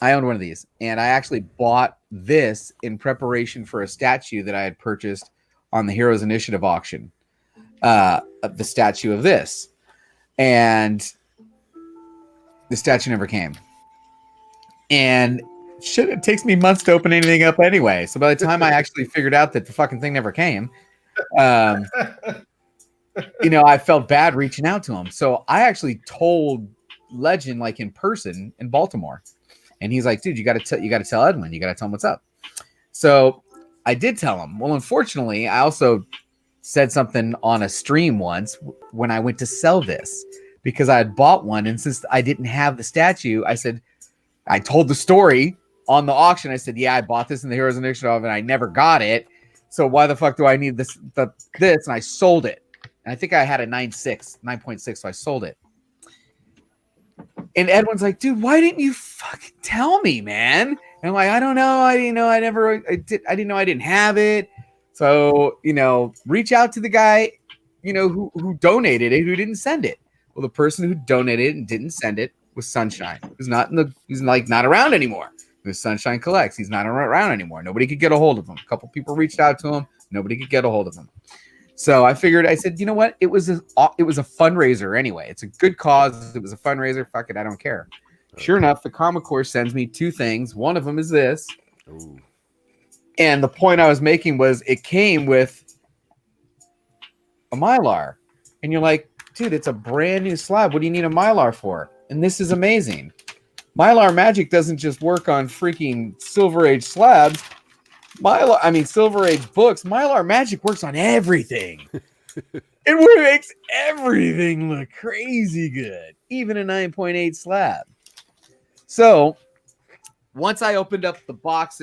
[SPEAKER 1] I owned one of these, and I actually bought this in preparation for a statue that I had purchased on the Heroes Initiative auction. The statue of this, and the statue never came. And shit, it takes me months to open anything up anyway. So by the time I actually figured out that the fucking thing never came, you know, I felt bad reaching out to him. So I actually told Legend, like in person in Baltimore, and he's like, "Dude, you got to tell Edwin. You got to tell him what's up." So I did tell him. Well, unfortunately, I also said something on a stream once when I went to sell this, because I had bought one, and since I didn't have the statue, I told the story on the auction. I said, yeah, I bought this in the Heroes Initiative and I never got it. So why the fuck do I need this? And I sold it. And I think I had a 9.6, so I sold it. And Edwin's like, dude, why didn't you fucking tell me, man? And I'm like, I don't know. I didn't know. I didn't know I didn't have it. So, you know, reach out to the guy, you know, who donated it, who didn't send it. Well, the person who donated it and didn't send it was Sunshine. He's not around anymore. Because Sunshine collects. He's not around anymore. Nobody could get a hold of him. A couple people reached out to him. Nobody could get a hold of him. So I said, you know what? It was a fundraiser anyway. It's a good cause. It was a fundraiser. Fuck it. I don't care. Sure enough, the Comic Core sends me two things. One of them is this.
[SPEAKER 6] Ooh.
[SPEAKER 1] And the point I was making was it came with a Mylar. And you're like, dude, it's a brand new slab. What do you need a Mylar for? And this is amazing. Mylar magic doesn't just work on freaking Silver Age slabs. Silver Age books. Mylar magic works on everything. It makes everything look crazy good, even a 9.8 slab. So once I opened up the box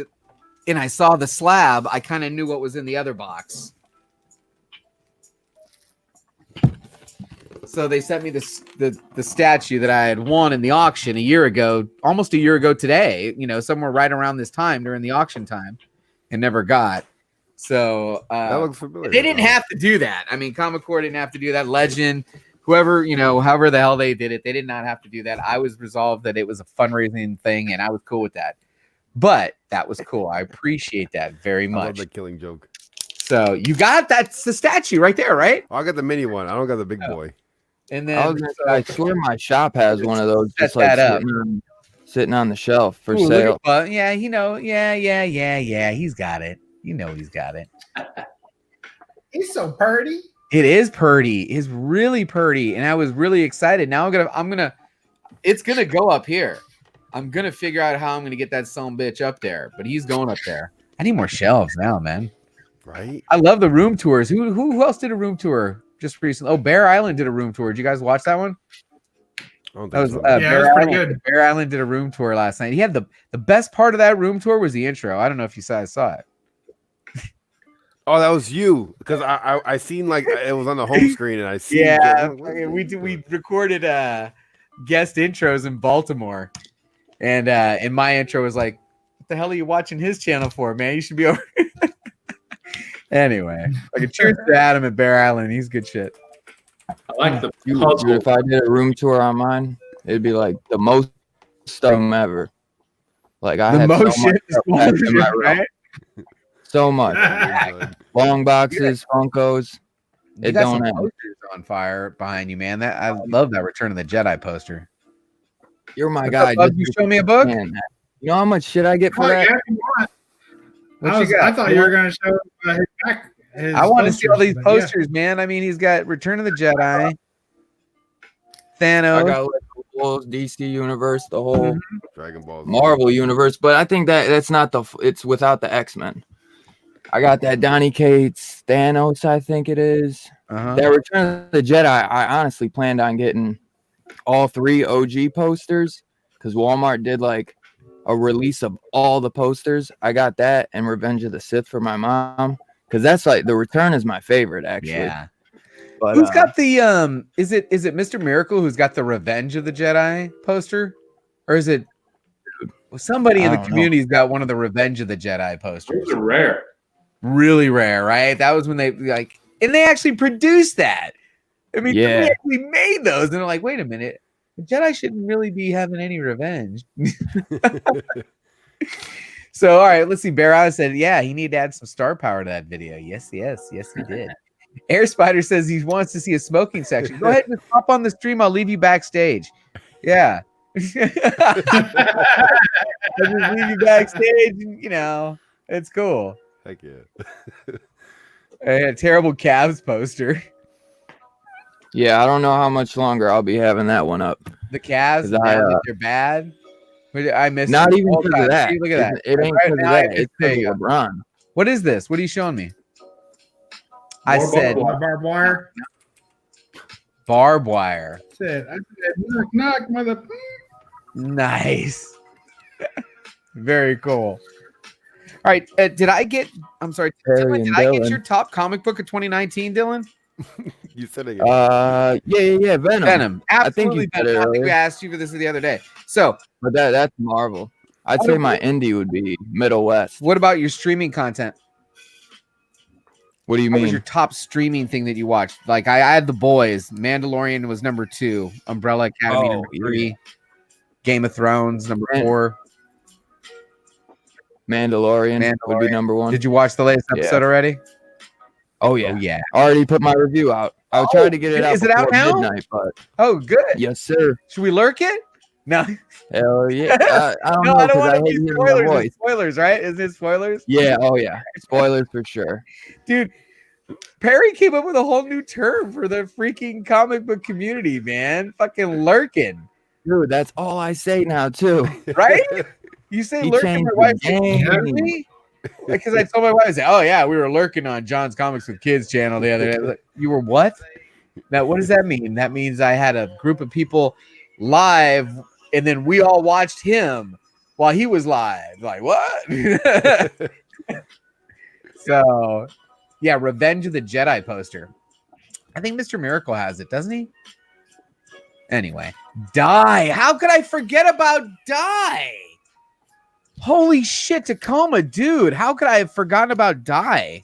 [SPEAKER 1] and I saw the slab, I kind of knew what was in the other box. So they sent me the statue that I had won in the auction almost a year ago today, somewhere right around this time during the auction time, and never got. So
[SPEAKER 6] that looks familiar.
[SPEAKER 1] They didn't have to do that. I mean, Comic Core didn't have to do that. Legend, whoever, however the hell they did it, they did not have to do that. I was resolved that it was a fundraising thing, and I was cool with that. But that was cool. I appreciate that very much. I love
[SPEAKER 6] the Killing Joke.
[SPEAKER 1] So you got that's the statue right there, right?
[SPEAKER 6] I got the mini one. I don't got the big boy.
[SPEAKER 1] And then
[SPEAKER 7] I swear my shop has one of those just like sitting on the shelf for sale.
[SPEAKER 1] Yeah, yeah. He's got it. He's got it.
[SPEAKER 3] He's so purty.
[SPEAKER 1] It is purty. It's really purty, and I was really excited. Now it's gonna go up here. I'm gonna figure out how I'm gonna get that son bitch up there, but he's going up there. I need more shelves now, man.
[SPEAKER 6] Right?
[SPEAKER 1] I love the room tours. Who else did a room tour just recently? Oh, Bear Island did a room tour. Did you guys watch that one?
[SPEAKER 6] That
[SPEAKER 1] was
[SPEAKER 3] Bear pretty good.
[SPEAKER 1] Bear Island did a room tour last night. He had the best part of that room tour was the intro. I don't know if you saw it.
[SPEAKER 6] Oh, that was you, because I seen like it was on the home screen and I see.
[SPEAKER 1] We recorded guest intros in Baltimore, and my intro was like, "What the hell are you watching his channel for, man? You should be over." Anyway, like a cheers to Adam at Bear Island. He's good shit.
[SPEAKER 4] I like the
[SPEAKER 7] puzzle. If I did a room tour on mine, it'd be like the most stuff ever. Like I had so much in my room. Right? So much. Long boxes, Funkos.
[SPEAKER 1] It got some posters on fire behind you, man. I love that Return of the Jedi poster.
[SPEAKER 7] You're my guy.
[SPEAKER 1] You show me a book?
[SPEAKER 7] Man, you know how much shit I get for that?
[SPEAKER 3] I thought you were going to show his back.
[SPEAKER 1] I want to see all these posters, man. I mean, he's got Return of the Jedi, Thanos.
[SPEAKER 7] I got like DC universe, the whole
[SPEAKER 6] Dragon Ball
[SPEAKER 7] Marvel universe, but I think that's not it's without the X-Men. I got that Donny Cates, Thanos, I think it is. That Return of the Jedi, I honestly planned on getting all 3 OG posters because Walmart did like a release of all the posters. I got that and Revenge of the Sith for my mom because that's like the Return is my favorite actually.
[SPEAKER 1] Yeah.
[SPEAKER 7] But,
[SPEAKER 1] who's got the is it Mr. Miracle who's got the Revenge of the Jedi poster, or is it somebody in the community's got one of the Revenge of the Jedi posters?
[SPEAKER 4] Those are rare.
[SPEAKER 1] Really rare, right? That was when they and they actually produced that. I mean, they actually made those, and they're like, wait a minute, the Jedi shouldn't really be having any revenge. So, all right, let's see. Bear Island said, yeah, he needed to add some star power to that video. Yes, he did. Air Spider says he wants to see a smoking section. Go ahead and hop on the stream. I'll leave you backstage. Yeah. I'll just leave you backstage, and, it's cool.
[SPEAKER 6] Heck yeah.
[SPEAKER 1] I had a terrible Cavs poster.
[SPEAKER 7] Yeah, I don't know how much longer I'll be having that one up.
[SPEAKER 1] The Cavs, they're bad. I missed.
[SPEAKER 7] Not even because of that.
[SPEAKER 1] See, look at that.
[SPEAKER 7] It ain't because of that. It's because of LeBron.
[SPEAKER 1] What is this? What are you showing me? I said
[SPEAKER 3] barbed wire.
[SPEAKER 1] Barbed wire.
[SPEAKER 3] I said knock, mother.
[SPEAKER 1] Nice. Very cool. All right. Did I get? I'm sorry. Did I get your top comic book of 2019, Dylan?
[SPEAKER 6] You said it.
[SPEAKER 7] Yeah. Venom.
[SPEAKER 1] Absolutely. I think we asked you for this the other day. So,
[SPEAKER 7] but that's Marvel. I'd say my indie would be Middle West.
[SPEAKER 1] What about your streaming content?
[SPEAKER 7] What do you mean?
[SPEAKER 1] What was your top streaming thing that you watched? Like I had The Boys. Mandalorian was number 2. Umbrella Academy number 3. Game of Thrones number 4.
[SPEAKER 7] Mandalorian would be number 1.
[SPEAKER 1] Did you watch the latest episode already?
[SPEAKER 7] Oh yeah. I already put my review out. I tried to get it out.
[SPEAKER 1] Is it out now?
[SPEAKER 7] Midnight, but
[SPEAKER 1] good.
[SPEAKER 7] Yes, sir.
[SPEAKER 1] Should we lurk it? No.
[SPEAKER 7] Hell yeah. I don't
[SPEAKER 1] No,
[SPEAKER 7] know
[SPEAKER 1] I don't
[SPEAKER 7] because
[SPEAKER 1] want
[SPEAKER 7] I
[SPEAKER 1] to
[SPEAKER 7] hate
[SPEAKER 1] be
[SPEAKER 7] hearing my
[SPEAKER 1] spoilers.
[SPEAKER 7] voice.
[SPEAKER 1] It's spoilers, right? Isn't it spoilers?
[SPEAKER 7] Yeah. Oh yeah. Spoilers for sure.
[SPEAKER 1] Dude, Perry came up with a whole new term for the freaking comic book community, man. Fucking lurking.
[SPEAKER 7] Dude, that's all I say now too.
[SPEAKER 1] Right? You say
[SPEAKER 7] He
[SPEAKER 1] lurking,
[SPEAKER 7] changed
[SPEAKER 1] my wife
[SPEAKER 7] the
[SPEAKER 1] said, "Excuse
[SPEAKER 7] game."
[SPEAKER 1] me?" Because I told my wife, I said, "Oh yeah, we were lurking on John's Comics with Kids channel the other day." Like, you were what? Now, what does that mean? That means I had a group of people live, and then we all watched him while he was live. Like, what? So, yeah, Revenge of the Jedi poster. I think Mr. Miracle has it, doesn't he? Anyway, Die. How could I forget about Die? Holy shit, Tacoma, dude. How could I have forgotten about Die?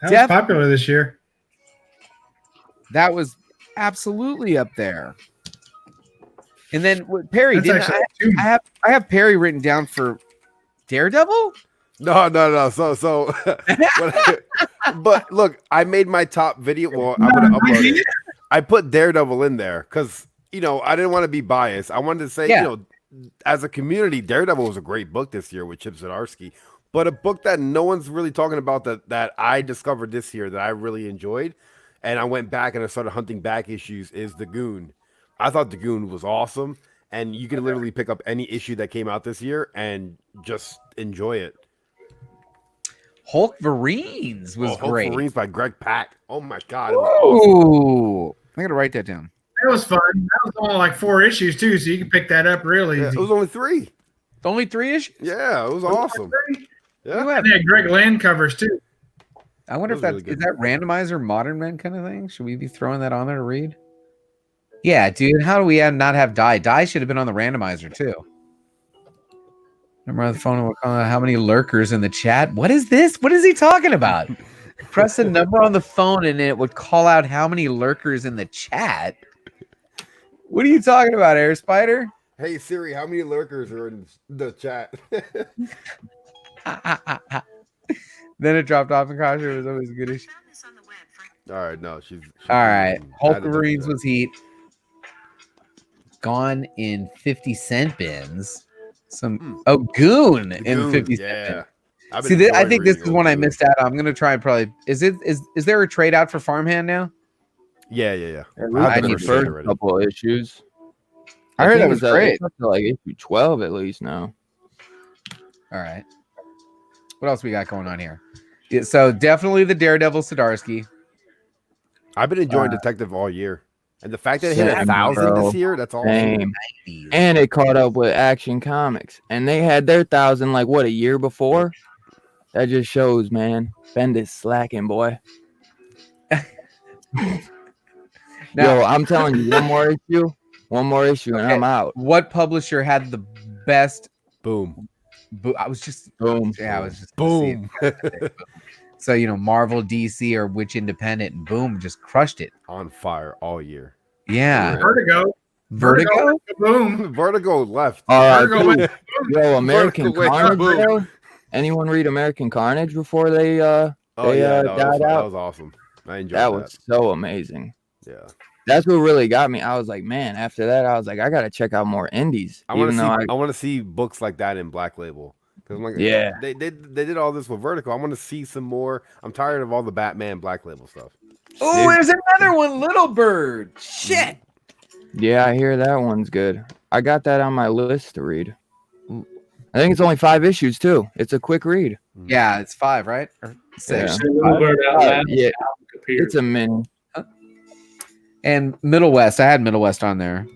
[SPEAKER 3] That was popular this year.
[SPEAKER 1] That was absolutely up there. And then Perry,
[SPEAKER 3] That's
[SPEAKER 1] I have Perry written down for Daredevil?
[SPEAKER 6] No. So, but look, I made my top video. Well, I'm gonna upload it. I put Daredevil in there because I didn't want to be biased. I wanted to say, as a community, Daredevil was a great book this year with Chip Zdarsky. But a book that no one's really talking about that I discovered this year that I really enjoyed, and I went back and I started hunting back issues is The Goon. I thought The Goon was awesome, and you can literally pick up any issue that came out this year and just enjoy it.
[SPEAKER 1] Hulk Verines was great.
[SPEAKER 6] Hulk Verines by Greg Pak. Oh my god!
[SPEAKER 1] Ooh, awesome. I gotta write that down.
[SPEAKER 3] That was fun. That was only like 4 issues too, so you can pick that up really easy.
[SPEAKER 6] It was only 3.
[SPEAKER 1] Only 3 issues?
[SPEAKER 6] Yeah, it was awesome. Yeah,
[SPEAKER 3] and they had Greg Land covers too.
[SPEAKER 1] I wonder if is that randomizer Modern Men kind of thing. Should we be throwing that on there to read? Yeah, dude. How do we not have Die? Die should have been on the randomizer too. Remember on the phone, how many lurkers in the chat? What is this? What is he talking about? Press a number on the phone and it would call out how many lurkers in the chat. What are you talking about, Air Spider?
[SPEAKER 6] Hey Siri, how many lurkers are in the chat?
[SPEAKER 1] Then it dropped off in Kasha. It was always a good issue.
[SPEAKER 6] All right, no, she's
[SPEAKER 1] all right. Hulk Marines was heat. Gone in 50-cent bins. Goon in 50-cent bins. See, I think this is one I missed out on. I'm gonna try and probably. Is there a trade out for Farmhand now?
[SPEAKER 6] Yeah.
[SPEAKER 7] I need first couple of issues.
[SPEAKER 1] I heard that was great.
[SPEAKER 7] Like issue 12 at least now.
[SPEAKER 1] All right. What else we got going on here? Yeah, so definitely the Daredevil Zdarsky.
[SPEAKER 6] I've been enjoying Detective all year. And the fact that it hit 1,000 this year, that's awesome.
[SPEAKER 7] And it caught up with Action Comics. And they had their 1,000 like a year before? That just shows, man. Bendis slacking, boy. Yo, I'm telling you, one more issue, and I'm out.
[SPEAKER 1] What publisher had the best
[SPEAKER 6] Boom?
[SPEAKER 1] I was just
[SPEAKER 7] Boom.
[SPEAKER 1] Yeah, I was just
[SPEAKER 6] Boom.
[SPEAKER 1] So Marvel, DC, or which independent, and Boom just crushed it.
[SPEAKER 6] On fire all year.
[SPEAKER 1] Yeah.
[SPEAKER 3] Vertigo. Boom.
[SPEAKER 6] Vertigo left.
[SPEAKER 7] Yo, American Carnage. Bro? Anyone read American Carnage before they died out?
[SPEAKER 6] That was awesome. I enjoyed that.
[SPEAKER 7] That was so amazing.
[SPEAKER 6] Yeah.
[SPEAKER 7] That's what really got me. I was like, man, after that, I was like, I got to check out more indies.
[SPEAKER 6] I want to see books like that in Black Label. Because I'm like,
[SPEAKER 7] yeah,
[SPEAKER 6] they did all this with Vertigo. I want to see some more. I'm tired of all the Batman Black Label stuff.
[SPEAKER 1] Oh, there's another one, Little Bird. Shit.
[SPEAKER 7] Yeah, I hear that one's good. I got that on my list to read. I think it's only 5 issues too. It's a quick read.
[SPEAKER 1] Yeah, it's 5, right? Or 6.
[SPEAKER 7] Yeah, it's a mini.
[SPEAKER 1] And Middle West. I had Middle West on there.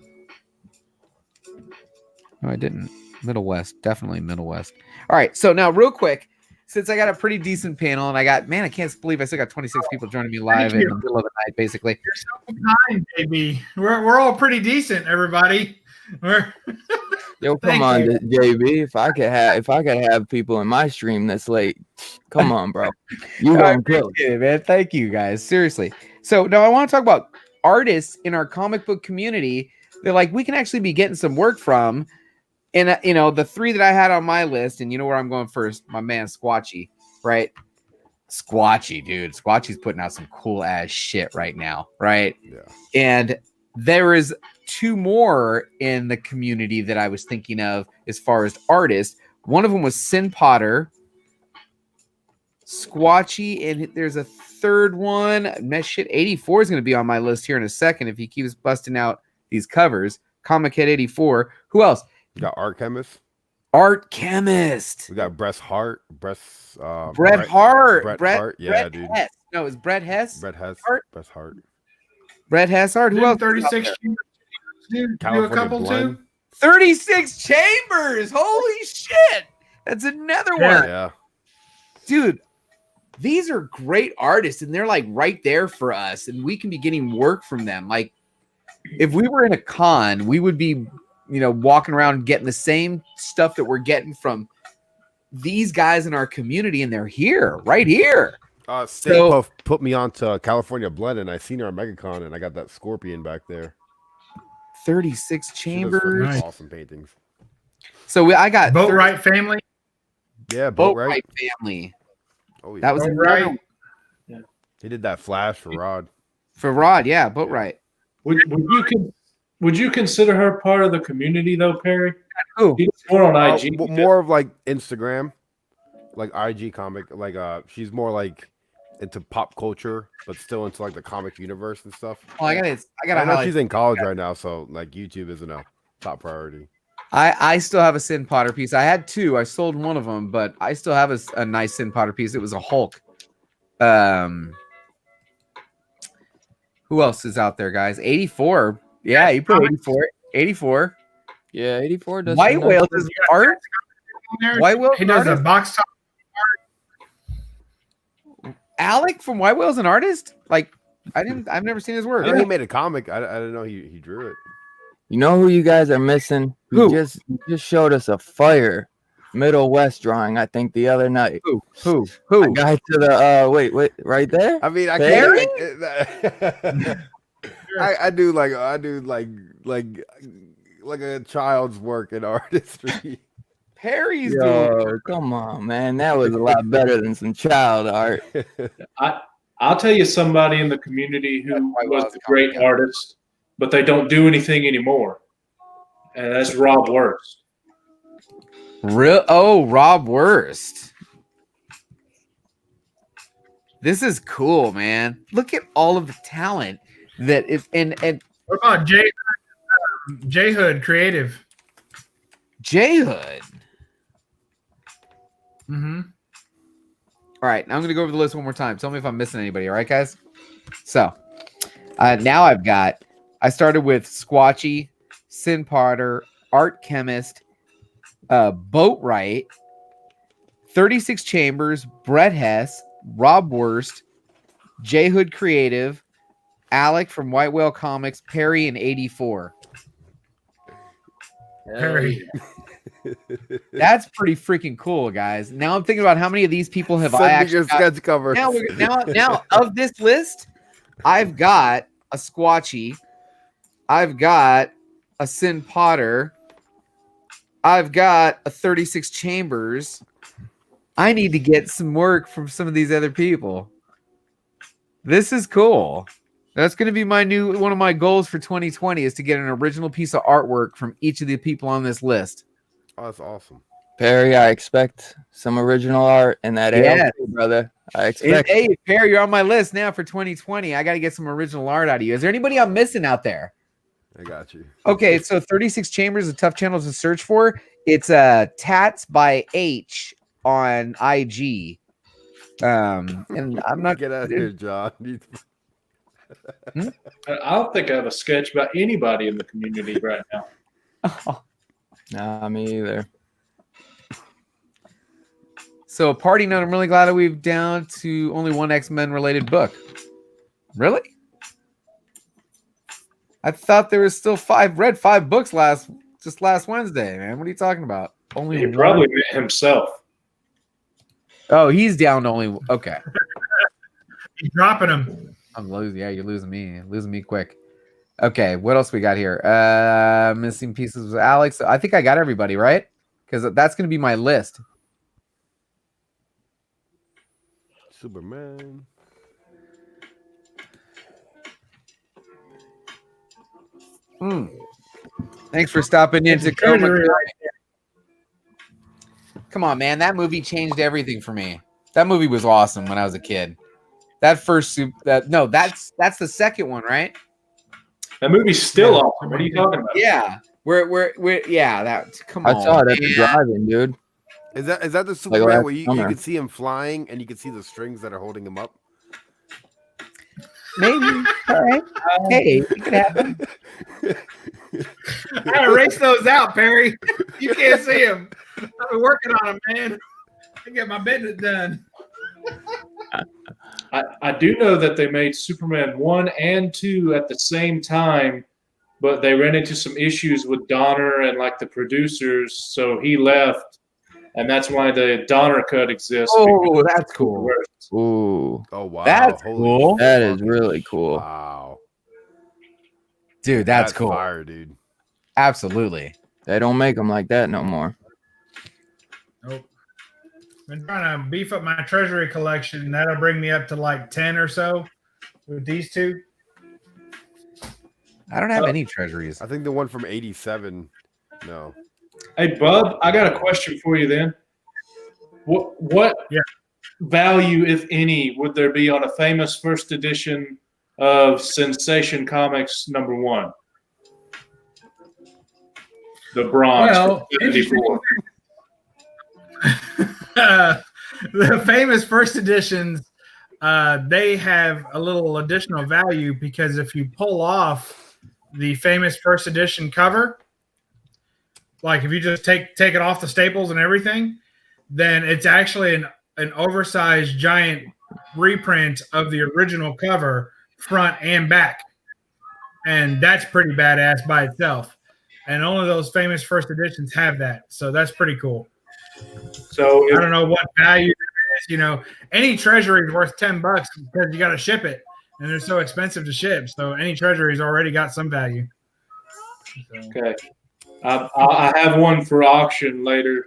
[SPEAKER 1] No, I didn't. Middle West. Definitely Middle West. All right. So now real quick, since I got a pretty decent panel and I can't believe I still got 26 people joining me live in the middle of the night, basically.
[SPEAKER 3] You're so kind, baby. We're all pretty decent, everybody.
[SPEAKER 7] Yo, come on, JB. If I could have people in my stream this late, come on, bro. You gonna kill
[SPEAKER 1] it, man. Thank you, guys. Seriously. So now I want to talk about artists in our comic book community. They're like, we can actually be getting some work from. And the 3 that I had on my list, and you know where I'm going first, my man Squatchy, right? Squatchy, dude. Squatchy's putting out some cool ass shit right now, right?
[SPEAKER 6] Yeah.
[SPEAKER 1] And There is 2 more in the community that I was thinking of as far as artists. One of them was Sin Potter, Squatchy, and there's a third one. Man, shit, 84 is going to be on my list here in a second if he keeps busting out these covers. Comic Head 84. Who else?
[SPEAKER 6] We got Art Chemist.
[SPEAKER 1] Art Chemist.
[SPEAKER 6] We got Bret Hart.
[SPEAKER 1] Bret Hart.
[SPEAKER 6] Yeah,
[SPEAKER 1] Bret
[SPEAKER 6] dude.
[SPEAKER 1] Hess. No, it's Bret Hess.
[SPEAKER 6] Bret Hess.
[SPEAKER 1] Art?
[SPEAKER 6] Bret Hart.
[SPEAKER 1] Bret Hess Art. Who else?
[SPEAKER 3] 36 Chambers. Dude, do a couple
[SPEAKER 6] Blend.
[SPEAKER 3] too.
[SPEAKER 1] 36 Chambers. Holy shit. That's another one.
[SPEAKER 6] Yeah.
[SPEAKER 1] Dude, these are great artists and they're like right there for us and we can be getting work from them. Like if we were in a con, we would be, walking around getting the same stuff that we're getting from these guys in our community and they're here, right here.
[SPEAKER 6] Stay Puff put me onto California Blood and I seen her at MegaCon and I got that scorpion back there.
[SPEAKER 1] 36 Chambers.
[SPEAKER 6] Nice. Awesome paintings.
[SPEAKER 1] So I got
[SPEAKER 3] Boatwright family.
[SPEAKER 6] Yeah,
[SPEAKER 1] Boatwright family.
[SPEAKER 6] Oh, yeah.
[SPEAKER 1] That was another one.
[SPEAKER 4] Yeah.
[SPEAKER 6] He did that flash for Rod.
[SPEAKER 1] For Rod, yeah, Boatwright.
[SPEAKER 4] Would you consider her part of the community though, Perry?
[SPEAKER 1] Who?
[SPEAKER 4] She's more on IG.
[SPEAKER 6] More of like Instagram, like IG comic. Like she's more like into pop culture, but still into like the comic universe and stuff.
[SPEAKER 1] Oh, I
[SPEAKER 6] know she's in college right now, so like YouTube isn't a top priority.
[SPEAKER 1] I still have a Sin Potter piece. I had 2. I sold one of them, but I still have a nice Sin Potter piece. It was a Hulk. Who else is out there, guys? 84. Yeah, you put 84. 84.
[SPEAKER 7] Yeah, 84 does.
[SPEAKER 1] White Whale does art. White Whale.
[SPEAKER 3] He does a box top.
[SPEAKER 1] Alec from White Whale's an artist. Like I've never seen his work.
[SPEAKER 6] I know he made a comic. I didn't know he drew it.
[SPEAKER 7] You know who you guys are missing?
[SPEAKER 1] Who?
[SPEAKER 7] Just showed us a fire Middle West drawing, I think, the other night.
[SPEAKER 1] Who?
[SPEAKER 7] A guy to the wait, right there?
[SPEAKER 6] I mean, I
[SPEAKER 1] Perry?
[SPEAKER 6] can't. I do like a child's work in artistry.
[SPEAKER 1] Perry's
[SPEAKER 7] Yo, come on, man. That was a lot better than some child art.
[SPEAKER 4] I'll tell you somebody in the community who was a great artist, but they don't do anything anymore. And that's Rob Wurst.
[SPEAKER 1] Rob Wurst. This is cool, man. Look at all of the talent that is and
[SPEAKER 3] What about J Hood Creative?
[SPEAKER 1] J Hood.
[SPEAKER 3] Mm-hmm.
[SPEAKER 1] All right, now I'm gonna go over the list one more time. Tell me if I'm missing anybody. All right, guys. So now I started with Squatchy, Sin Potter, Art Chemist, Boatwright, 36 Chambers, Bret Hess, Rob Wurst, J Hood Creative, Alec from White Whale Comics, Perry, and 84.
[SPEAKER 3] Perry.
[SPEAKER 1] That's pretty freaking cool, guys. Now I'm thinking about how many of these people have
[SPEAKER 6] Send
[SPEAKER 1] I
[SPEAKER 6] me
[SPEAKER 1] actually
[SPEAKER 6] your
[SPEAKER 1] got.
[SPEAKER 6] sketch cover.
[SPEAKER 1] Now of this list, I've got a Squatchy, I've got a Sin Potter, I've got a 36 Chambers. I need to get some work from some of these other people. This is cool. That's going to be one of my goals for 2020 is to get an original piece of artwork from each of the people on this list.
[SPEAKER 6] Oh, that's awesome.
[SPEAKER 7] Perry, I expect some original art in that area, brother. I expect.
[SPEAKER 1] Hey, Perry, you're on my list now for 2020. I got to get some original art out of you. Is there anybody I'm missing out there?
[SPEAKER 6] I got you.
[SPEAKER 1] Okay, so 36 Chambers is a tough channel to search for. It's Tats by H on IG. And I'm not
[SPEAKER 6] Get out of here, John.
[SPEAKER 4] I don't think I have a sketch about anybody in the community right now.
[SPEAKER 1] Oh.
[SPEAKER 7] Nah, me either.
[SPEAKER 1] So a party note, I'm really glad that we've down to only one X-Men related book. Really? I thought there was still 5. Read 5 books last Wednesday, man. What are you talking about? Only
[SPEAKER 4] He
[SPEAKER 1] one?
[SPEAKER 4] probably meant himself.
[SPEAKER 1] Oh, he's down to only. Okay.
[SPEAKER 3] He's dropping them.
[SPEAKER 1] I'm losing. Yeah, you're losing me. Losing me quick. Okay, what else we got here? Missing pieces with Alex. I think I got everybody, right? Because that's going to be my list.
[SPEAKER 6] Superman.
[SPEAKER 1] Thanks for stopping in,
[SPEAKER 3] It's a
[SPEAKER 1] Tacoma.
[SPEAKER 3] treasury.
[SPEAKER 1] Come on, man. That movie changed everything for me. That movie was awesome when I was a kid. That first that's the second one, right?
[SPEAKER 4] That movie's still awesome. What are you talking about?
[SPEAKER 1] Yeah. We're come on.
[SPEAKER 7] I saw it at the
[SPEAKER 1] man.
[SPEAKER 7] drive-in, dude.
[SPEAKER 6] Is that the Superman
[SPEAKER 7] last
[SPEAKER 6] where you
[SPEAKER 7] summer.
[SPEAKER 6] can see him flying and you can see the strings that are holding him up?
[SPEAKER 1] Maybe. All right. Hey, it could happen.
[SPEAKER 3] I erased those out, Perry. You can't see them. I've been working on them, man. I get my business done.
[SPEAKER 4] I do know that they made Superman 1 and 2 at the same time, but they ran into some issues with Donner and like the producers, so he left, and that's why the Donner cut exists.
[SPEAKER 1] Oh, that's cool.
[SPEAKER 7] Ooh,
[SPEAKER 6] Oh wow,
[SPEAKER 1] That's
[SPEAKER 6] Holy
[SPEAKER 1] cool.
[SPEAKER 7] that is really cool.
[SPEAKER 6] Wow,
[SPEAKER 1] Dude, that's cool.
[SPEAKER 6] Fire, dude.
[SPEAKER 1] Absolutely.
[SPEAKER 7] They don't make them like that no more.
[SPEAKER 3] Nope. Been trying to beef up my treasury collection. That'll bring me up to like 10 or so with these two.
[SPEAKER 1] I don't have any treasuries.
[SPEAKER 6] I think the one from '87. No.
[SPEAKER 4] Hey, Bub, I got a question for you then. What value, if any, would there be on a famous first edition of Sensation Comics #1? The bronze.
[SPEAKER 3] Well,
[SPEAKER 4] for 74.
[SPEAKER 3] The famous first editions, they have a little additional value because if you pull off the famous first edition cover, like if you just take it off the staples and everything, then it's actually an oversized giant reprint of the original cover, front and back. And that's pretty badass by itself. And only those famous first editions have that. So that's pretty cool.
[SPEAKER 4] So
[SPEAKER 3] I don't know what value it is. Any treasury is worth $10 because you got to ship it. And they're so expensive to ship. So any treasury's already got some value.
[SPEAKER 4] Okay. I have one for auction later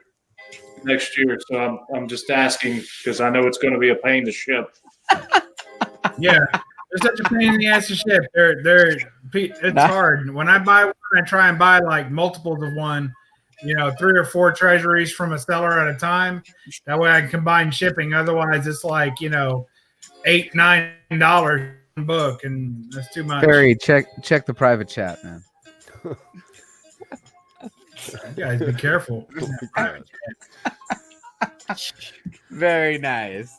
[SPEAKER 4] next year, so I'm just asking because I know it's going to be a pain to ship.
[SPEAKER 3] Yeah, they're such a pain in the ass to ship. It's hard. When I buy one, I try and buy like multiples of one. 3 or 4 treasuries from a seller at a time. That way I can combine shipping. Otherwise, it's like $8-9 a book, and that's too much.
[SPEAKER 1] Barry, check the private chat, man.
[SPEAKER 3] You guys be careful.
[SPEAKER 1] Very nice.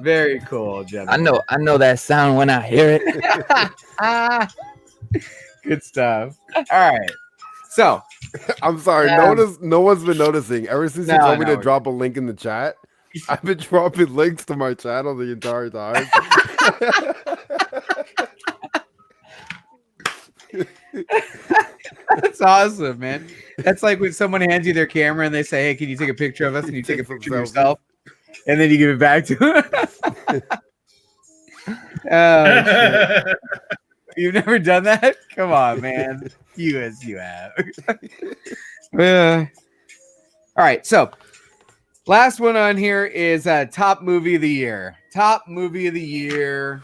[SPEAKER 1] Very cool, gentlemen.
[SPEAKER 7] I know that sound when I hear it.
[SPEAKER 1] Good stuff. All right. So
[SPEAKER 6] I'm sorry. No one's been noticing. Ever since you told me to drop a link in the chat, I've been dropping links to my channel the entire time.
[SPEAKER 1] That's awesome, man. That's like when someone hands you their camera and they say, "Hey, can you take a picture of us?" And you take a picture of yourself, and then you give it back to them. Oh, you've never done that? Come on, man. You have. All right, so last one on here is top movie of the year. Top movie of the year.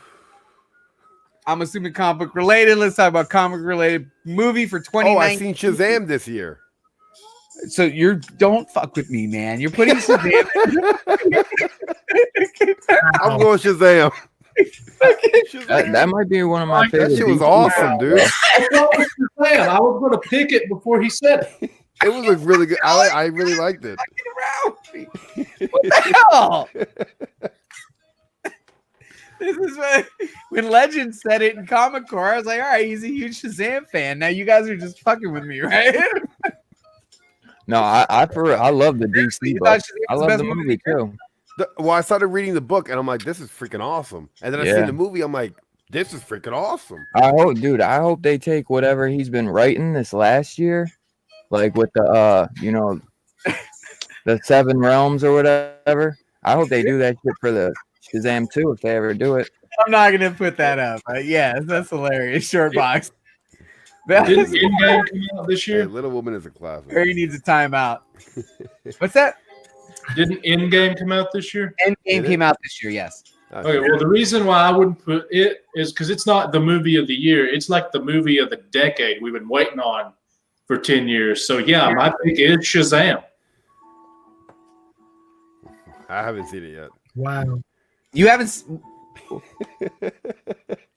[SPEAKER 1] I'm assuming comic related. Let's talk about comic related movie for 2019.
[SPEAKER 6] Oh, I seen Shazam this year.
[SPEAKER 1] So don't fuck with me, man. You're putting Shazam.
[SPEAKER 6] I'm going Shazam.
[SPEAKER 7] That might be one of my favorite.
[SPEAKER 6] That shit was awesome, dude.
[SPEAKER 4] I was going to pick it before he said it.
[SPEAKER 6] It was a really good. I really liked it.
[SPEAKER 1] What the hell? This is when Legend said it in Comic Core. I was like, all right, he's a huge Shazam fan. Now you guys are just fucking with me, right?
[SPEAKER 7] No, I love the DC book. I love the movie too.
[SPEAKER 6] Well, I started reading the book and I'm like, this is freaking awesome. And then I seen the movie, I'm like, this is freaking awesome.
[SPEAKER 7] I hope they take whatever he's been writing this last year, like with the the 7 realms or whatever. I hope they do that shit for the Shazam 2 if they ever do it.
[SPEAKER 1] I'm not gonna put that up. Yes, that's hilarious. Short box.
[SPEAKER 4] Didn't Endgame come out this year?
[SPEAKER 6] Hey, Little Woman is a classic.
[SPEAKER 1] Harry needs a timeout. What's that?
[SPEAKER 4] Didn't Endgame come out this year?
[SPEAKER 1] Endgame came out this year, yes.
[SPEAKER 4] Okay, well, the reason why I wouldn't put it is because it's not the movie of the year. It's like the movie of the decade we've been waiting on for 10 years. So, yeah, my pick is Shazam.
[SPEAKER 6] I haven't seen it yet.
[SPEAKER 3] Wow.
[SPEAKER 1] You haven't.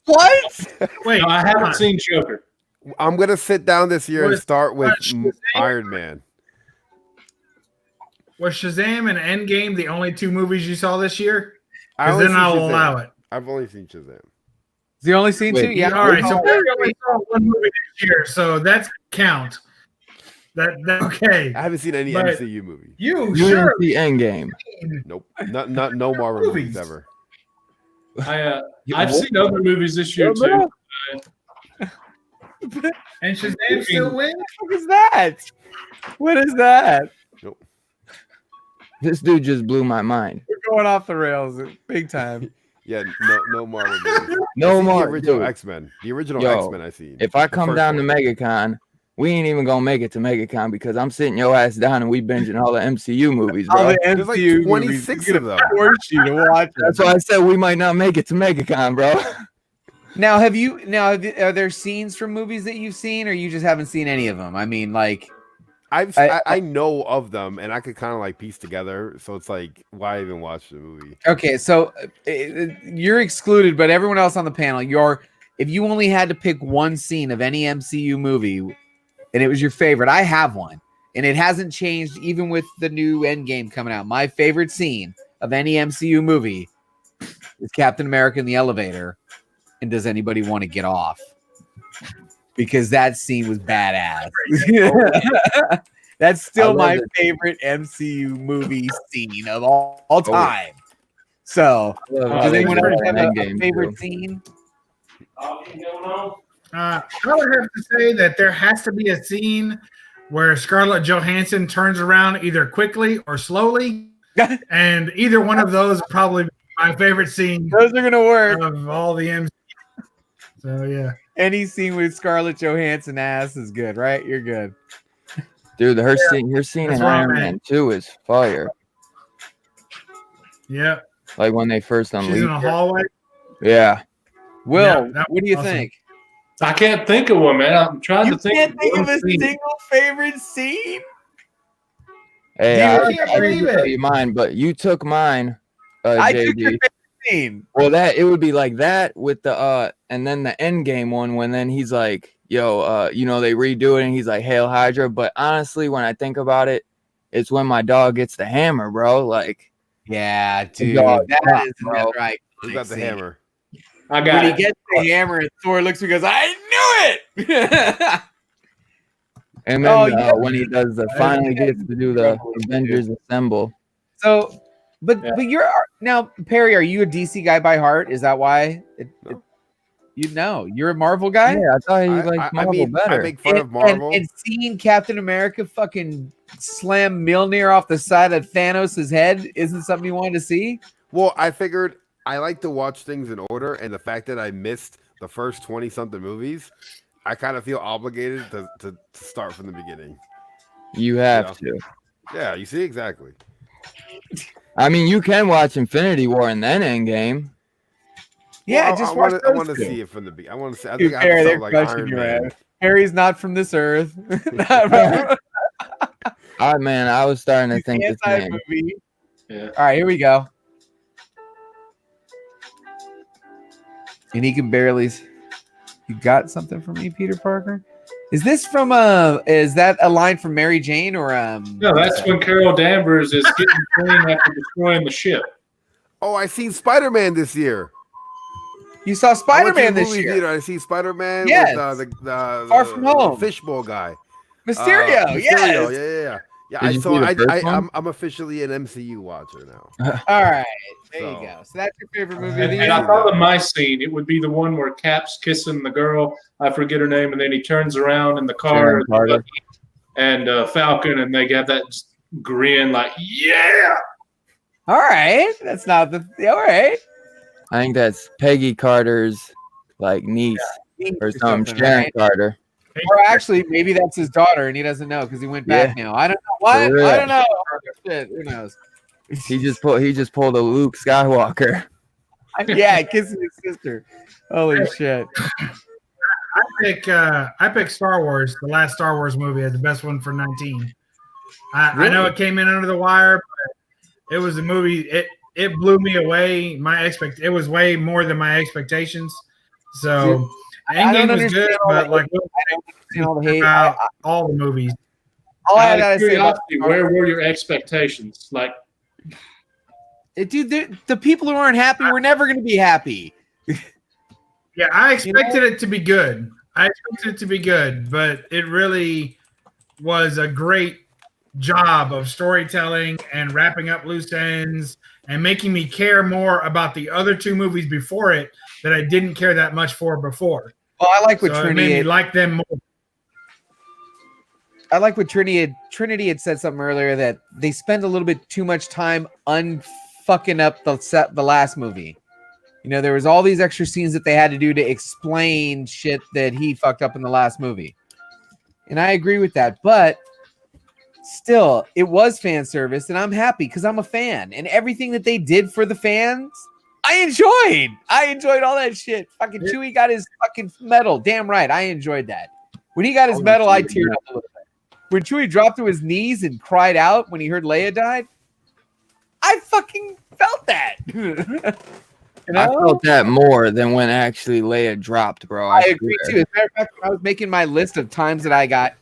[SPEAKER 1] What?
[SPEAKER 3] Wait,
[SPEAKER 4] No, I haven't seen Joker.
[SPEAKER 6] I'm gonna sit down this year and start with
[SPEAKER 3] Shazam?
[SPEAKER 6] Iron Man.
[SPEAKER 3] Was Shazam and Endgame the only 2 movies you saw this year?
[SPEAKER 6] Because
[SPEAKER 3] then I'll allow it.
[SPEAKER 6] I've only seen Shazam.
[SPEAKER 1] Has he only seen 2? Yeah.
[SPEAKER 3] All right. So we only saw 1 movie this year, so that's count. That okay.
[SPEAKER 6] I haven't seen any
[SPEAKER 3] But
[SPEAKER 6] MCU movie.
[SPEAKER 3] You
[SPEAKER 7] You
[SPEAKER 3] sure?
[SPEAKER 7] didn't see Endgame.
[SPEAKER 6] Nope. Not no Marvel movies ever.
[SPEAKER 4] I've seen other movies this year, too.
[SPEAKER 3] And Shazam still wins?
[SPEAKER 1] What is that? What is that?
[SPEAKER 6] Nope.
[SPEAKER 7] This dude just blew my mind.
[SPEAKER 1] We're going off the rails big time.
[SPEAKER 6] Yeah, no Marvel movies.
[SPEAKER 7] No
[SPEAKER 6] The
[SPEAKER 7] more.
[SPEAKER 6] original
[SPEAKER 7] Dude,
[SPEAKER 6] X-Men. The original
[SPEAKER 7] Yo,
[SPEAKER 6] X-Men I seen.
[SPEAKER 7] if I
[SPEAKER 6] The
[SPEAKER 7] come
[SPEAKER 6] first
[SPEAKER 7] down
[SPEAKER 6] one.
[SPEAKER 7] to MegaCon, we ain't even gonna make it to MegaCon because I'm sitting your ass down and we binging all the MCU movies,
[SPEAKER 1] All
[SPEAKER 7] bro.
[SPEAKER 1] the
[SPEAKER 6] There's like
[SPEAKER 1] MCU
[SPEAKER 6] 26
[SPEAKER 1] movies.
[SPEAKER 6] of them.
[SPEAKER 1] Force you to watch
[SPEAKER 7] That's why I said we might not make it to MegaCon, bro.
[SPEAKER 1] Now, are there scenes from movies that you've seen, or you just haven't seen any of them? I mean, like,
[SPEAKER 6] I know of them, and I could kind of like piece together. So it's like, why even watch the movie?
[SPEAKER 1] okay, so you're excluded, but everyone else on the panel, if you only had to pick one scene of any MCU movie, and it was your favorite, I have one, and it hasn't changed even with the new Endgame coming out. My favorite scene of any MCU movie is Captain America in the elevator. And does anybody want to get off? Because that scene was badass. That's still my favorite MCU movie scene of all time. So, does anyone else have a favorite scene?
[SPEAKER 3] I would have to say that there has to be a scene where Scarlett Johansson turns around either quickly or slowly, and either one of those probably my favorite scene.
[SPEAKER 1] Those are gonna work
[SPEAKER 3] of all the MCU. So yeah,
[SPEAKER 1] any scene with Scarlett Johansson ass is good, right? You're good,
[SPEAKER 7] dude. Her scene in Iron Man 2 is fire.
[SPEAKER 3] Yeah,
[SPEAKER 7] like when they first unleashed.
[SPEAKER 3] She's in a hallway.
[SPEAKER 7] Yeah.
[SPEAKER 1] Will, what do you think?
[SPEAKER 4] I can't think of one, man. I'm trying to think.
[SPEAKER 1] You can't think of a single favorite scene?
[SPEAKER 7] Hey,
[SPEAKER 3] I can't believe
[SPEAKER 7] tell
[SPEAKER 3] it.
[SPEAKER 7] you mine, but you took mine,
[SPEAKER 1] I took your
[SPEAKER 7] JD.
[SPEAKER 1] favorite scene.
[SPEAKER 7] Well, it would be like that with the and then the Endgame one when then he's like, yo, they redo it and he's like, Hail Hydra. But honestly, when I think about it, it's when my dog gets the hammer, bro. Like,
[SPEAKER 1] yeah, dude,
[SPEAKER 7] dog,
[SPEAKER 1] that is
[SPEAKER 7] bro.
[SPEAKER 1] right.
[SPEAKER 6] Who got the hammer?
[SPEAKER 4] I got
[SPEAKER 1] When
[SPEAKER 4] it.
[SPEAKER 1] he gets the hammer and Thor looks and goes, I knew it.
[SPEAKER 7] and then
[SPEAKER 1] yeah.
[SPEAKER 7] when he does finally gets to do the Avengers Assemble.
[SPEAKER 1] So, but you're now, Perry, are you a DC guy by heart? Is that why? You're a Marvel guy?
[SPEAKER 7] Yeah, I thought you liked Marvel better.
[SPEAKER 6] I make fun of Marvel.
[SPEAKER 1] And seeing Captain America fucking slam Mjolnir off the side of Thanos' head isn't something you wanted to see?
[SPEAKER 6] Well, I figured I like to watch things in order, and the fact that I missed the first 20-something movies, I kind of feel obligated to start from the beginning.
[SPEAKER 7] You have to.
[SPEAKER 6] Yeah, you see, exactly.
[SPEAKER 7] I mean, you can watch Infinity War and then Endgame.
[SPEAKER 1] Yeah,
[SPEAKER 6] I want to see it from the beginning. I want to see. I think I
[SPEAKER 1] Perry,
[SPEAKER 6] have
[SPEAKER 1] they're
[SPEAKER 6] to like
[SPEAKER 1] crushing
[SPEAKER 6] Iron
[SPEAKER 1] your
[SPEAKER 6] Man.
[SPEAKER 1] ass. Harry's not from this earth.
[SPEAKER 7] Man, I was starting to think this man.
[SPEAKER 1] Movie.
[SPEAKER 4] Yeah.
[SPEAKER 1] All right, here we go. And he can barely. You got something from me, Peter Parker? Is this from is that a line from Mary Jane or
[SPEAKER 4] No, that's when Carol Danvers is getting clean after destroying the ship.
[SPEAKER 6] Oh, I seen Spider-Man this year.
[SPEAKER 1] You saw Spider-Man this
[SPEAKER 6] movie
[SPEAKER 1] year?
[SPEAKER 6] Theater. I see Spider-Man
[SPEAKER 1] Yes.
[SPEAKER 6] with the
[SPEAKER 1] Far From Home.
[SPEAKER 6] fishbowl guy.
[SPEAKER 1] Mysterio, yes.
[SPEAKER 6] Yeah.
[SPEAKER 7] Did you see the first one?
[SPEAKER 6] I'm officially an MCU watcher now.
[SPEAKER 1] All right, there
[SPEAKER 6] So.
[SPEAKER 1] you go. So that's your favorite movie of the
[SPEAKER 4] And I
[SPEAKER 1] year?
[SPEAKER 4] thought of my scene. It would be the one where Cap's kissing the girl. I forget her name, and then he turns around in the car,
[SPEAKER 7] Sharon Carter.
[SPEAKER 4] and Falcon, and they got that grin, like, yeah.
[SPEAKER 1] All right, that's not the. All right,
[SPEAKER 7] I think that's Peggy Carter's like niece or something. Sharon
[SPEAKER 1] right?
[SPEAKER 7] Carter.
[SPEAKER 1] Or actually, maybe that's his daughter, and he doesn't know because he went back now. I don't know what.
[SPEAKER 7] For real.
[SPEAKER 1] I don't know. Shit, who knows?
[SPEAKER 7] He just pulled a Luke Skywalker.
[SPEAKER 1] Yeah, kissing his sister. Holy shit.
[SPEAKER 3] I pick Star Wars, the last Star Wars movie, as the best one for 19. I know it came in under the wire, but it was a movie. It blew me away. It was way more than my expectations. So Endgame was good, but like
[SPEAKER 1] all the hate.
[SPEAKER 3] About all the movies.
[SPEAKER 1] All I gotta say about
[SPEAKER 4] where were your expectations? Like,
[SPEAKER 1] dude, the people who aren't happy were never going to be happy.
[SPEAKER 3] Yeah, I expected it to be good. But it really was a great job of storytelling and wrapping up loose ends and making me care more about the other two movies before it that I didn't care that much for before.
[SPEAKER 1] Well, I like what
[SPEAKER 3] so
[SPEAKER 1] Trinity
[SPEAKER 3] it made me like them more.
[SPEAKER 1] I like what Trinity had said something earlier that they spend a little bit too much time unfucking up the last movie. You know, there was all these extra scenes that they had to do to explain shit that he fucked up in the last movie. And I agree with that, but still, it was fan service, and I'm happy because I'm a fan. And everything that they did for the fans, I enjoyed all that shit. Fucking Chewie got his fucking medal. Damn right, I enjoyed that. When he got his medal, I teared up a little bit. When Chewie dropped to his knees and cried out when he heard Leia died, I fucking felt that. You know?
[SPEAKER 7] I felt that more than when actually Leia dropped, bro.
[SPEAKER 1] I agree too. As a matter of fact, when I was making my list of times that I got,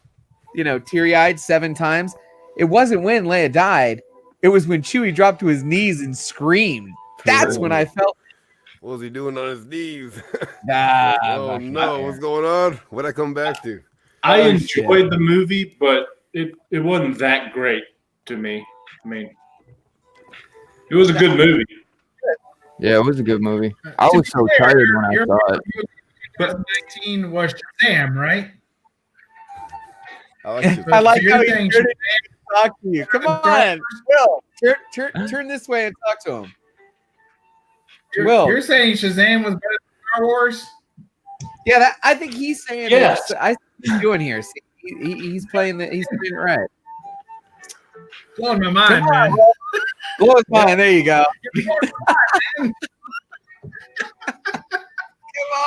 [SPEAKER 1] teary-eyed 7 times, it wasn't when Leia died. It was when Chewie dropped to his knees and screamed. That's when I felt.
[SPEAKER 6] What was he doing on his knees?
[SPEAKER 1] Oh
[SPEAKER 6] no, what's going on? What'd I come back to?
[SPEAKER 4] I enjoyed the movie, but it wasn't that great to me. I mean, it was a good movie.
[SPEAKER 7] Yeah, it was a good movie. I was so tired when I saw it.
[SPEAKER 3] But 19 was Shazam, right?
[SPEAKER 1] I like how he turned to talk to you. Come on, Will. Turn this way and talk to him.
[SPEAKER 3] You're saying Shazam was better than Star Wars?
[SPEAKER 1] Yeah, I think he's saying
[SPEAKER 4] yes.
[SPEAKER 1] I see what he's doing here. See, he's playing it right.
[SPEAKER 3] Blowing my mind, man.
[SPEAKER 1] Blow his mind. There you go. Come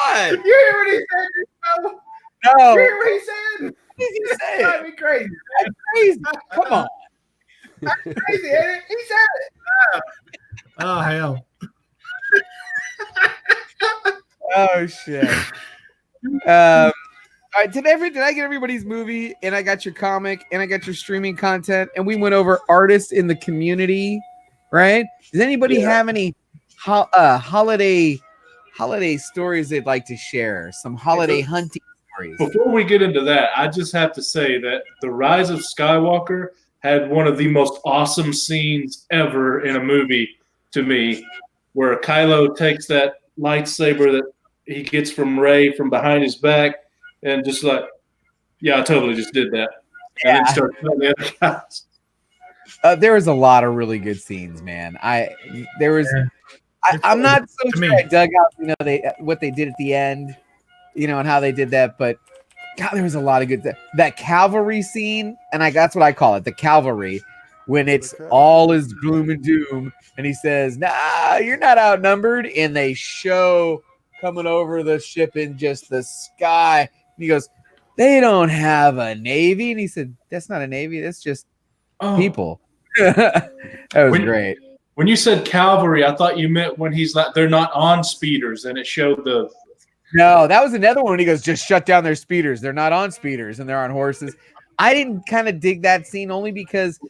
[SPEAKER 1] on.
[SPEAKER 3] You hear what he said?
[SPEAKER 1] No.
[SPEAKER 3] You hear what he said?
[SPEAKER 1] What did he say?
[SPEAKER 3] That'd be crazy.
[SPEAKER 1] That's crazy. Come on.
[SPEAKER 3] That's crazy, ain't it? He said it. Oh hell.
[SPEAKER 1] Oh shit. All right, did I get everybody's movie, and I got your comic, and I got your streaming content, and we went over artists in the community, right? Does anybody have any holiday stories they'd like to share? Some holiday hunting stories.
[SPEAKER 4] Before we get into that, I just have to say that The Rise of Skywalker had one of the most awesome scenes ever in a movie to me, where Kylo takes that lightsaber that he gets from Rey from behind his back and just like, yeah, I totally just did that. And then start killing the other guys.
[SPEAKER 1] There was a lot of really good scenes, man. I'm not so sure I dug out, what they did at the end, and how they did that, but God, there was a lot of good. That cavalry scene, and that's what I call it, the cavalry, when it's all is gloom and doom, and he says, "Nah, you're not outnumbered," and they show coming over the ship in just the sky, and he goes, "They don't have a navy," and he said, "That's not a navy. That's just people." That was great.
[SPEAKER 4] When you said cavalry, I thought you meant when he's like, they're not on speeders, and it showed the.
[SPEAKER 1] No, that was another one. He goes, "Just shut down their speeders. They're not on speeders, and they're on horses." I didn't kind of dig that scene only because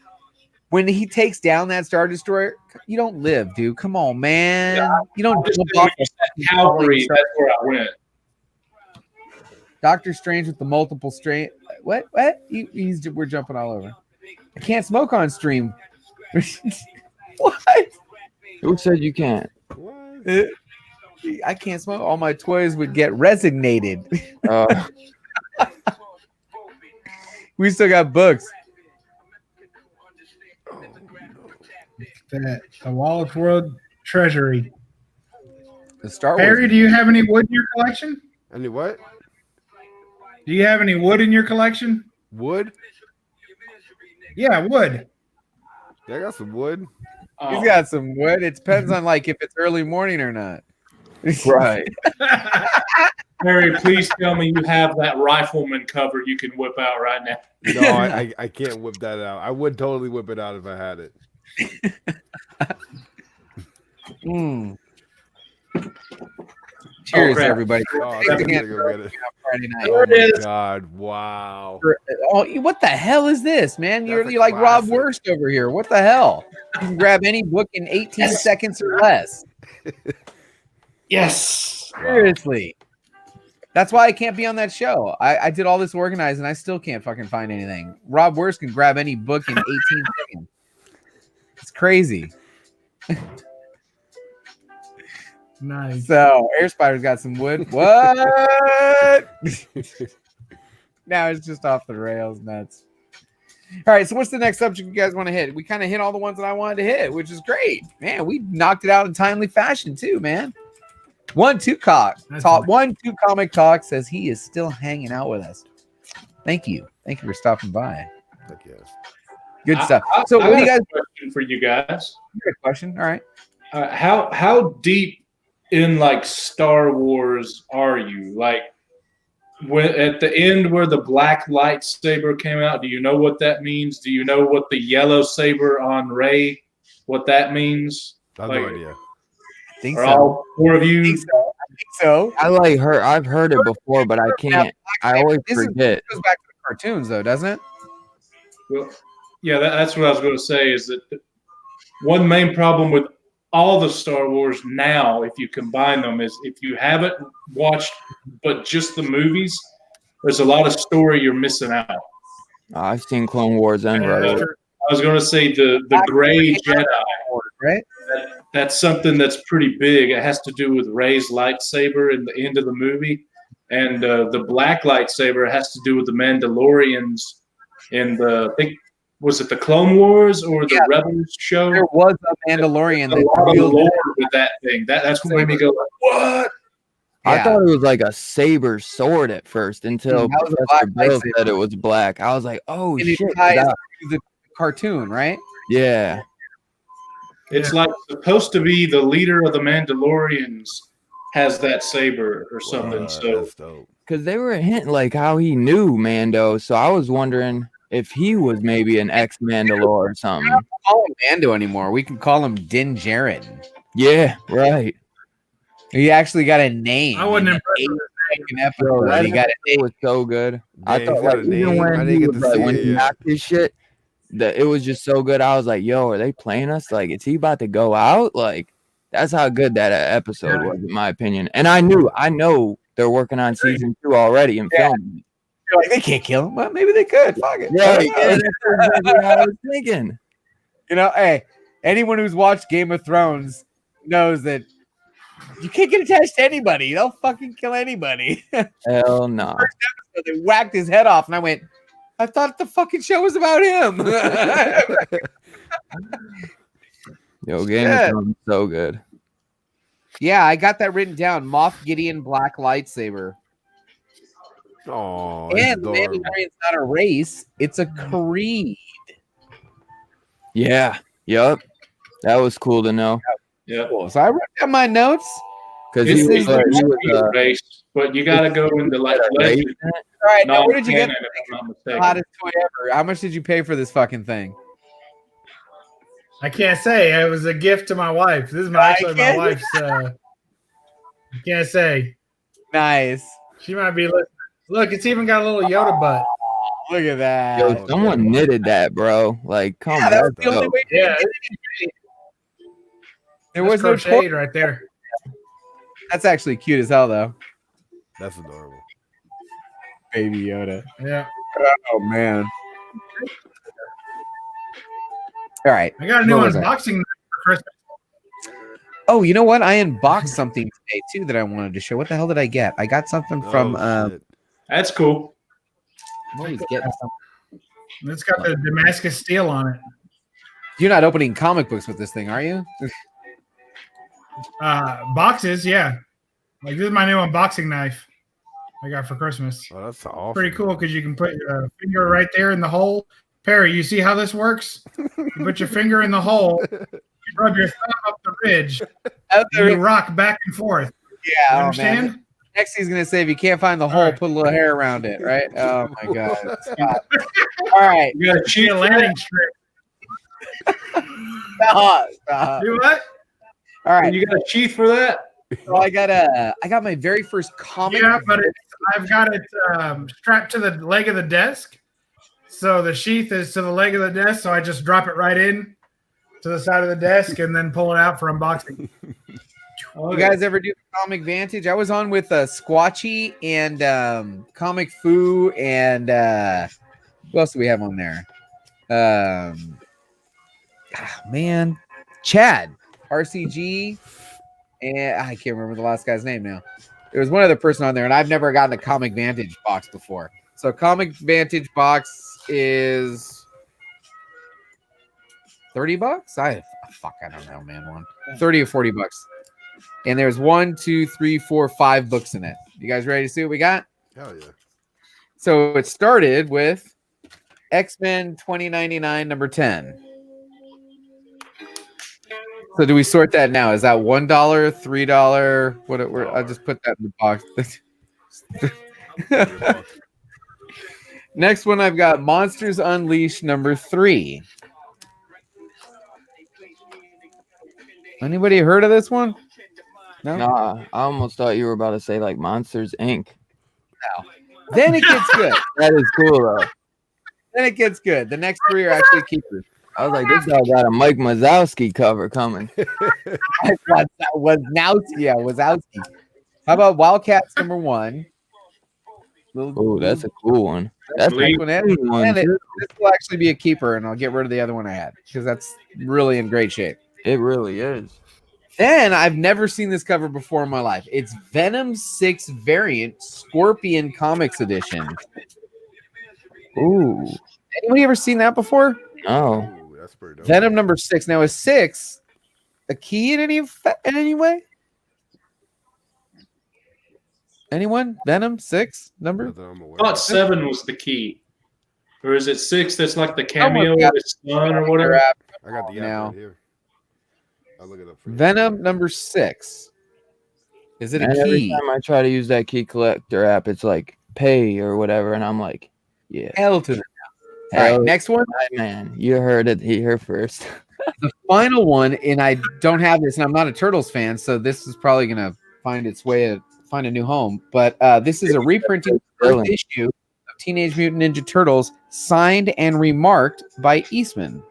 [SPEAKER 1] when he takes down that Star Destroyer, you don't live, dude. Come on, man. Yeah, you don't jump off
[SPEAKER 4] cavalry. That's where I went.
[SPEAKER 1] Doctor Strange with the multiple strain. What? We're jumping all over. I can't smoke on stream. What?
[SPEAKER 7] Who said you can't?
[SPEAKER 1] I can't smoke. All my toys would get resignated. We still got books.
[SPEAKER 3] The Wallace World Treasury.
[SPEAKER 1] The Star Wars.
[SPEAKER 3] Harry, do you have any wood in your collection?
[SPEAKER 6] Any what?
[SPEAKER 3] Do you have any wood in your collection?
[SPEAKER 6] Wood?
[SPEAKER 3] Yeah, wood.
[SPEAKER 6] Yeah, I got some wood.
[SPEAKER 1] He's got some wood. It depends on like if it's early morning or not.
[SPEAKER 7] Right.
[SPEAKER 4] Harry, please tell me you have that rifleman cover you can whip out right now.
[SPEAKER 6] No, I can't whip that out. I would totally whip it out if I had it.
[SPEAKER 1] Cheers, everybody.
[SPEAKER 6] Oh,
[SPEAKER 1] Thanks again
[SPEAKER 6] go get it.
[SPEAKER 1] Friday night.
[SPEAKER 6] Oh my God! Wow.
[SPEAKER 1] Oh, what the hell is this, man? You're
[SPEAKER 6] That's a
[SPEAKER 1] like Rob
[SPEAKER 6] classic.
[SPEAKER 1] Wurst over here. What the hell? You can grab any book in 18 seconds or less.
[SPEAKER 3] Yes.
[SPEAKER 1] Seriously. That's why I can't be on that show. I did all this organized and I still can't fucking find anything. Rob Wurst can grab any book in 18 seconds. It's crazy.
[SPEAKER 3] Nice.
[SPEAKER 1] So Air Spider's got some wood. What? Now it's just off the rails, nuts. All right, so what's the next subject you guys want to hit? We kind of hit all the ones that I wanted to hit, which is great. Man, we knocked it out in timely fashion too, man. 1-2 Comic Talk says he is still hanging out with us. Thank you. Thank you for stopping by.
[SPEAKER 6] Heck yes.
[SPEAKER 1] Good stuff. So what do you guys
[SPEAKER 4] question for you guys?
[SPEAKER 1] Good question. All right.
[SPEAKER 4] How deep in like Star Wars are you? Like when at the end where the black lightsaber came out, do you know what that means? Do you know what the yellow saber on Rey, what that means?
[SPEAKER 6] I have no idea.
[SPEAKER 1] I think
[SPEAKER 4] Are
[SPEAKER 1] so.
[SPEAKER 4] all four of you?
[SPEAKER 1] I think so.
[SPEAKER 7] I've heard it before, but I can't. I always forget.
[SPEAKER 1] This goes back to the cartoons, though, doesn't it?
[SPEAKER 4] Well, yeah, that's what I was going to say. Is that one main problem with all the Star Wars now, if you combine them, is if you haven't watched but just the movies, there's a lot of story you're missing out.
[SPEAKER 7] I've seen Clone Wars and Rebels.
[SPEAKER 4] I was going to say the Gray Jedi,
[SPEAKER 1] right?
[SPEAKER 4] That's something that's pretty big. It has to do with Rey's lightsaber in the end of the movie, and the black lightsaber has to do with the Mandalorians in the, I think, was it the Clone Wars or the Rebels show?
[SPEAKER 1] There was a Mandalorian
[SPEAKER 4] that lore with that thing. That's what made me go, like, what?
[SPEAKER 7] I thought it was like a saber sword at first until Professor Bill said it was black. I was like, oh
[SPEAKER 1] and
[SPEAKER 7] shit.
[SPEAKER 1] it ties to the cartoon, right?
[SPEAKER 7] Yeah.
[SPEAKER 4] It's like supposed to be the leader of the Mandalorians has that saber or something. So
[SPEAKER 7] because they were hinting like how he knew Mando, so I was wondering if he was maybe an ex-Mandalore or something.
[SPEAKER 1] We don't call him Mando anymore. We can call him Din Djarin.
[SPEAKER 7] Yeah, right.
[SPEAKER 1] He actually got a name.
[SPEAKER 3] I wouldn't
[SPEAKER 1] episode.
[SPEAKER 7] That
[SPEAKER 1] He got a name.
[SPEAKER 7] was so good. I
[SPEAKER 6] Yeah,
[SPEAKER 7] thought
[SPEAKER 6] he's got
[SPEAKER 7] like,
[SPEAKER 6] a
[SPEAKER 7] even
[SPEAKER 6] name. I
[SPEAKER 7] when
[SPEAKER 6] didn't
[SPEAKER 7] he
[SPEAKER 6] get
[SPEAKER 7] was
[SPEAKER 6] to
[SPEAKER 7] like
[SPEAKER 6] see
[SPEAKER 7] when
[SPEAKER 6] it
[SPEAKER 7] he
[SPEAKER 6] yet.
[SPEAKER 7] knocked his shit, that it was just so good. I was like, yo, are they playing us? Like, is he about to go out? Like, that's how good that episode was, in my opinion. And I know they're working on season 2 already and filming it.
[SPEAKER 1] You're like, they can't kill him. Well, maybe they could. Fuck it.
[SPEAKER 7] Yeah, that's exactly what I was thinking.
[SPEAKER 1] You know, hey, anyone who's watched Game of Thrones knows that you can't get attached to anybody. They'll fucking kill anybody.
[SPEAKER 7] Hell no.
[SPEAKER 1] First episode, they whacked his head off, and I went, I thought the fucking show was about him.
[SPEAKER 7] Yo, Game of Thrones is so good.
[SPEAKER 1] Yeah, I got that written down. Moff Gideon black lightsaber.
[SPEAKER 6] Oh,
[SPEAKER 1] and the Mandalorian's not a race; it's a creed.
[SPEAKER 7] Yeah. Yep. That was cool to know.
[SPEAKER 4] Yeah.
[SPEAKER 1] Cool. So I wrote down my notes.
[SPEAKER 7] Because
[SPEAKER 4] This
[SPEAKER 7] he
[SPEAKER 4] is
[SPEAKER 7] was
[SPEAKER 4] race, but you got to go into like legend.
[SPEAKER 1] All right, now where did you get
[SPEAKER 4] Non-canon, if I'm not
[SPEAKER 1] the
[SPEAKER 4] mistaken.
[SPEAKER 1] hottest toy ever? How much did you pay for this fucking thing?
[SPEAKER 3] I can't say. It was a gift to my wife. This is my wife's. I can't say.
[SPEAKER 1] Nice.
[SPEAKER 3] She might be listening. Look, it's even got a little Yoda butt.
[SPEAKER 1] Look at that.
[SPEAKER 7] Yo, someone knitted that, bro. Like, come on.
[SPEAKER 1] That was the only way to
[SPEAKER 3] Yeah,
[SPEAKER 1] there was no
[SPEAKER 3] crocheted
[SPEAKER 1] toy.
[SPEAKER 3] right there.
[SPEAKER 1] That's actually cute as hell, though.
[SPEAKER 6] That's adorable.
[SPEAKER 1] Baby Yoda.
[SPEAKER 3] Yeah.
[SPEAKER 1] Oh man. All right.
[SPEAKER 3] I got a new
[SPEAKER 1] What was I-
[SPEAKER 3] unboxing for Christmas.
[SPEAKER 1] Oh, you know what? I unboxed something today too that I wanted to show. What the hell did I get? I got something from
[SPEAKER 4] That's cool.
[SPEAKER 1] I'm always getting something.
[SPEAKER 3] It's got the Damascus steel on it.
[SPEAKER 1] You're not opening comic books with this thing, are you?
[SPEAKER 3] Boxes, yeah. Like this is my new unboxing knife I got for Christmas.
[SPEAKER 6] Oh, that's awesome.
[SPEAKER 3] Pretty cool because you can put your finger right there in the hole. Perry, you see how this works? You put your finger in the hole, rub your thumb up the ridge. You rock back and forth.
[SPEAKER 1] Yeah,
[SPEAKER 3] you understand?
[SPEAKER 1] Man. Next, he's gonna say, if you can't find the hole, put a little hair around it, right? Oh my god! Stop. All right,
[SPEAKER 3] you got to cheat a landing strip.
[SPEAKER 1] Stop.
[SPEAKER 3] Do what?
[SPEAKER 1] All right,
[SPEAKER 4] you got a sheath for that?
[SPEAKER 1] So I got my very first comic.
[SPEAKER 3] Yeah, but I've got it strapped to the leg of the desk. So the sheath is to the leg of the desk. So I just drop it right in to the side of the desk and then pull it out for unboxing.
[SPEAKER 1] You guys ever do Comic Vantage? I was on with Squatchy and Comic Foo and who else do we have on there? Man, Chad, RCG, and I can't remember the last guy's name now. There was one other person on there, and I've never gotten a Comic Vantage box before. So Comic Vantage box is $30. I don't know, man. 30 or 40 bucks. And there's 1, 2, 3, 4, 5 books in it. You guys ready to see what we got?
[SPEAKER 6] Hell yeah. So
[SPEAKER 1] it started with X-Men 2099 number 10. So do we sort that now? Is that $1, $3? What? I'll just put that in the box. Next one, I've got Monsters Unleashed number 3. Anybody heard of this one? No.
[SPEAKER 7] Nah, I almost thought you were about to say like Monsters Inc.
[SPEAKER 1] No. Then it gets good.
[SPEAKER 7] That is cool though.
[SPEAKER 1] Then it gets good. The next 3 are actually keepers.
[SPEAKER 7] I was like, this guy got a Mike Wazowski cover coming.
[SPEAKER 1] Wazowski. How about Wildcats number 1?
[SPEAKER 7] Oh, that's a cool one. That's
[SPEAKER 1] a cool one. This will actually be a keeper, and I'll get rid of the other one I had because that's really in great shape.
[SPEAKER 7] It really is.
[SPEAKER 1] Then I've never seen this cover before in my life. It's Venom 6 variant Scorpion Comics edition.
[SPEAKER 7] Ooh.
[SPEAKER 1] Anybody ever seen that before?
[SPEAKER 7] No.
[SPEAKER 6] Ooh, that's pretty dope.
[SPEAKER 1] Venom number 6. Now is 6 a key in any way? Anyone? Venom 6 number?
[SPEAKER 4] I thought 7 was the key. Or is it 6 that's like the cameo of his son or whatever?
[SPEAKER 6] I got the app right here. I'll look it up for you.
[SPEAKER 1] Venom number 6. Is it a key?
[SPEAKER 7] Every time I try to use that key collector app, it's like pay or whatever, and I'm like, yeah.
[SPEAKER 1] Hell to the no. All right, next one.
[SPEAKER 7] Man, you heard it here first.
[SPEAKER 1] The final one, and I don't have this, and I'm not a Turtles fan, so this is probably gonna find its way to find a new home. But this is a reprinting first issue of Teenage Mutant Ninja Turtles, signed and remarked by Eastman.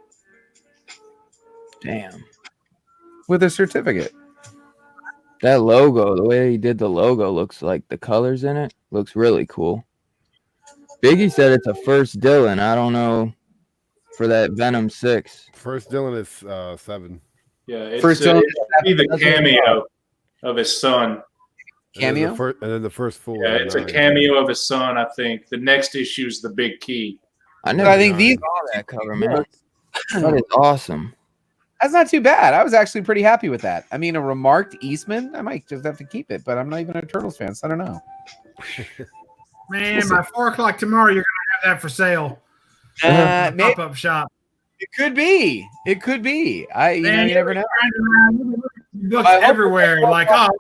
[SPEAKER 7] Damn.
[SPEAKER 1] With a certificate.
[SPEAKER 7] That logo, the way he did the logo, looks like the colors in it looks really cool. Biggie said it's a first Dylan. I don't know for that Venom 6.
[SPEAKER 6] First Dylan is 7.
[SPEAKER 4] Yeah, it's first Dylan be the cameo of his son.
[SPEAKER 1] Cameo?
[SPEAKER 6] And then the first full.
[SPEAKER 4] Yeah, it's a cameo of his son, I think. The next issue is the big key.
[SPEAKER 7] I think these saw that cover, man. That is awesome.
[SPEAKER 1] That's not too bad. I was actually pretty happy with that. I mean, a remarked Eastman, I might just have to keep it, but I'm not even a Turtles fan, so I don't know.
[SPEAKER 3] Man, by 4 o'clock tomorrow, you're going to have that for sale. Pop-up shop.
[SPEAKER 1] It could be. It could be. You never know.
[SPEAKER 3] Books everywhere. Like, I got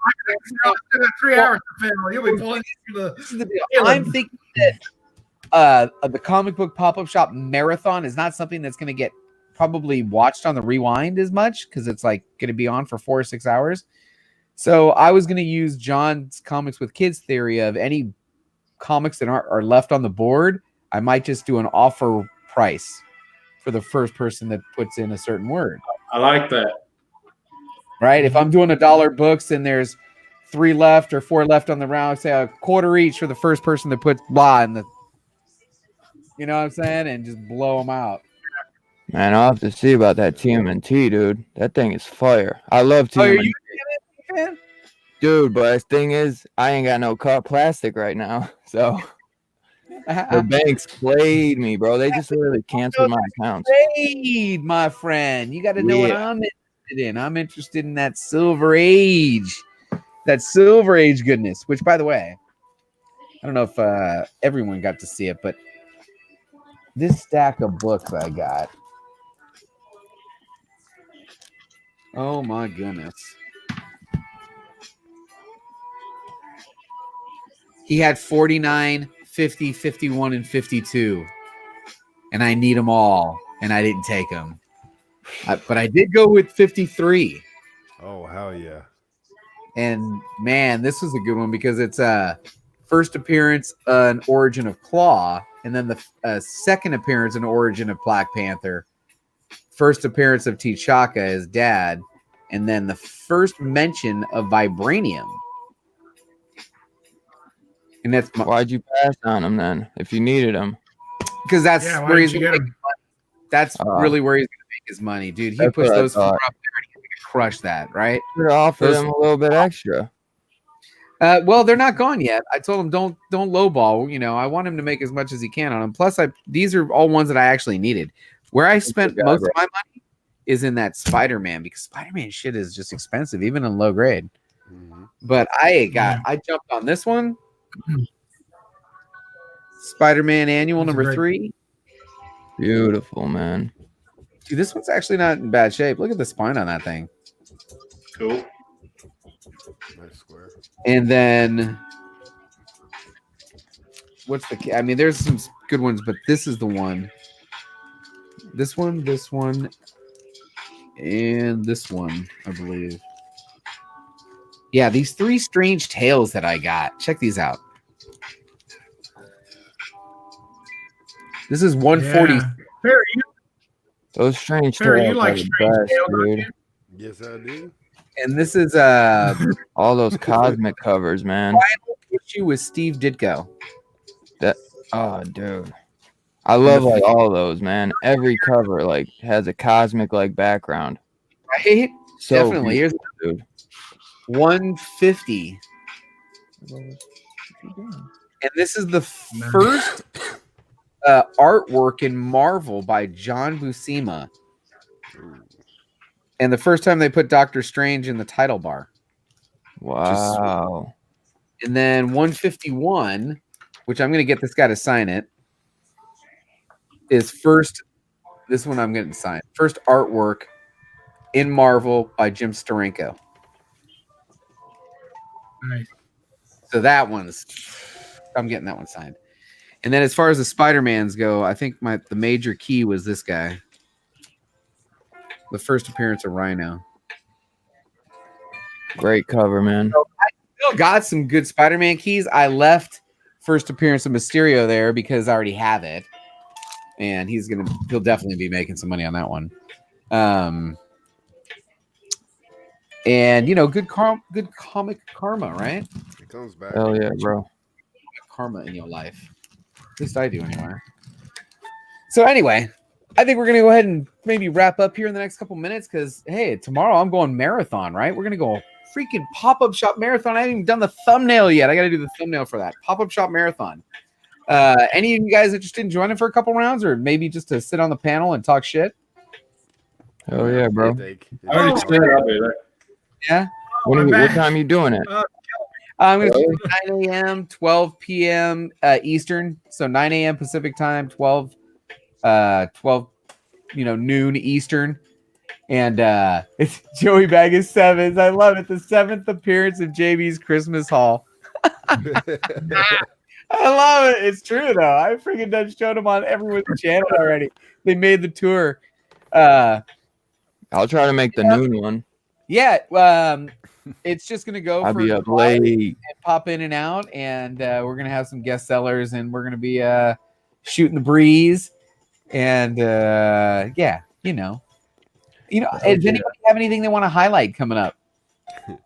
[SPEAKER 3] 3 hours to fill. You'll be pulling into the
[SPEAKER 1] I'm thinking that the comic book pop-up shop marathon is not something that's going to get probably watched on the Rewind as much because it's like going to be on for 4 or 6 hours. So I was going to use John's Comics with Kids theory of any comics that are left on the board. I might just do an offer price for the first person that puts in a certain word.
[SPEAKER 4] I like that.
[SPEAKER 1] Right? If I'm doing $1 books and there's 3 left or 4 left on the round, say a quarter each for the first person that puts blah in the, you know what I'm saying? And just blow them out.
[SPEAKER 7] Man, I'll have to see about that TMNT, dude. That thing is fire. I love TMNT.
[SPEAKER 1] Oh, are you a TMNT fan?
[SPEAKER 7] Dude, but the thing is, I ain't got no plastic right now. So the banks played me, bro. They just literally canceled my accounts.
[SPEAKER 1] Trade, my friend. You got to know what I'm interested in. I'm interested in that Silver Age. That Silver Age goodness, which, by the way, I don't know if everyone got to see it, but this stack of books I got. Oh my goodness. He had 49, 50, 51, and 52. And I need them all. And I didn't take them. But I did go with 53.
[SPEAKER 6] Oh, hell yeah.
[SPEAKER 1] And man, this was a good one because it's first appearance, an origin of Claw, and then the second appearance, an origin of Black Panther. First appearance of T'Chaka as dad, and then the first mention of Vibranium. And that's
[SPEAKER 7] why'd you pass on him then if you needed him?
[SPEAKER 1] Because that's where he's going to make his money. That's really where he's going to make his money, dude. He pushed those four up there and he crushed that, right?
[SPEAKER 7] Should have offered him a little bit extra.
[SPEAKER 1] Well, they're not gone yet. I told him don't lowball. You know, I want him to make as much as he can on them. Plus, these are all ones that I actually needed. Where I spent most of my money is in that Spider-Man, because Spider-Man shit is just expensive, even in low grade. Mm-hmm. But I jumped on this one. Spider-Man Annual number 3.
[SPEAKER 7] Beautiful, man.
[SPEAKER 1] Dude, this one's actually not in bad shape. Look at the spine on that thing.
[SPEAKER 4] Cool.
[SPEAKER 6] Nice square.
[SPEAKER 1] And then I mean, there's some good ones, but this is the one. This one, and this one, I believe. Yeah, these 3 strange tales that I got. Check these out. This is 140.
[SPEAKER 3] Yeah.
[SPEAKER 7] Those strange tales
[SPEAKER 3] you like
[SPEAKER 7] are the
[SPEAKER 3] strange
[SPEAKER 7] best,
[SPEAKER 3] tales,
[SPEAKER 7] dude.
[SPEAKER 6] Yes, I do.
[SPEAKER 1] And this is
[SPEAKER 7] all those cosmic covers, man.
[SPEAKER 1] Final issue with Steve Ditko.
[SPEAKER 7] Oh, dude. I love like all of those, man. Every cover like has a cosmic like background.
[SPEAKER 1] Right?
[SPEAKER 7] So
[SPEAKER 1] definitely. Here's
[SPEAKER 7] dude.
[SPEAKER 1] 150. And this is the first artwork in Marvel by John Buscema. And the first time they put Doctor Strange in the title bar.
[SPEAKER 7] Wow.
[SPEAKER 1] And then 151, which I'm going to get this guy to sign it, is first. This one I'm getting signed. First artwork in Marvel by Jim Steranko.
[SPEAKER 3] Nice.
[SPEAKER 1] So that one's, I'm getting that one signed. And then as far as the Spider-Mans go, I think the major key was this guy. The first appearance of Rhino.
[SPEAKER 7] Great cover, man.
[SPEAKER 1] So I still got some good Spider-Man keys. I left first appearance of Mysterio there because I already have it. And he'll definitely be making some money on that one. And you know, good comic karma, right?
[SPEAKER 6] It comes back.
[SPEAKER 7] Hell yeah, bro.
[SPEAKER 1] Karma in your life. At least I do anyway. So anyway, I think we're gonna go ahead and maybe wrap up here in the next couple minutes because hey, tomorrow I'm going marathon, right? We're gonna go freaking pop-up shop marathon. I haven't even done the thumbnail yet. I gotta do the thumbnail for that. Pop-up shop marathon. Any of you guys interested in joining for a couple rounds or maybe just to sit on the panel and talk shit?
[SPEAKER 7] Oh yeah, bro.
[SPEAKER 4] I already said I'll be there.
[SPEAKER 1] Yeah.
[SPEAKER 7] What time are you doing it?
[SPEAKER 1] I'm going to do 9 a.m., 12 p.m. Eastern. So 9 a.m. Pacific time, 12 noon Eastern. And it's Joey Bag is 7th. I love it. The 7th appearance of JB's Christmas haul. I love it. It's true, though. I freaking done showed them on everyone's channel already. They made the tour.
[SPEAKER 7] I'll try to make the noon one.
[SPEAKER 1] Yeah. It's just going to go
[SPEAKER 7] I'll
[SPEAKER 1] for
[SPEAKER 7] be up late
[SPEAKER 1] and pop in and out. And we're going to have some guest sellers and we're going to be shooting the breeze. And yeah, you know, does anybody have anything they want to highlight coming up?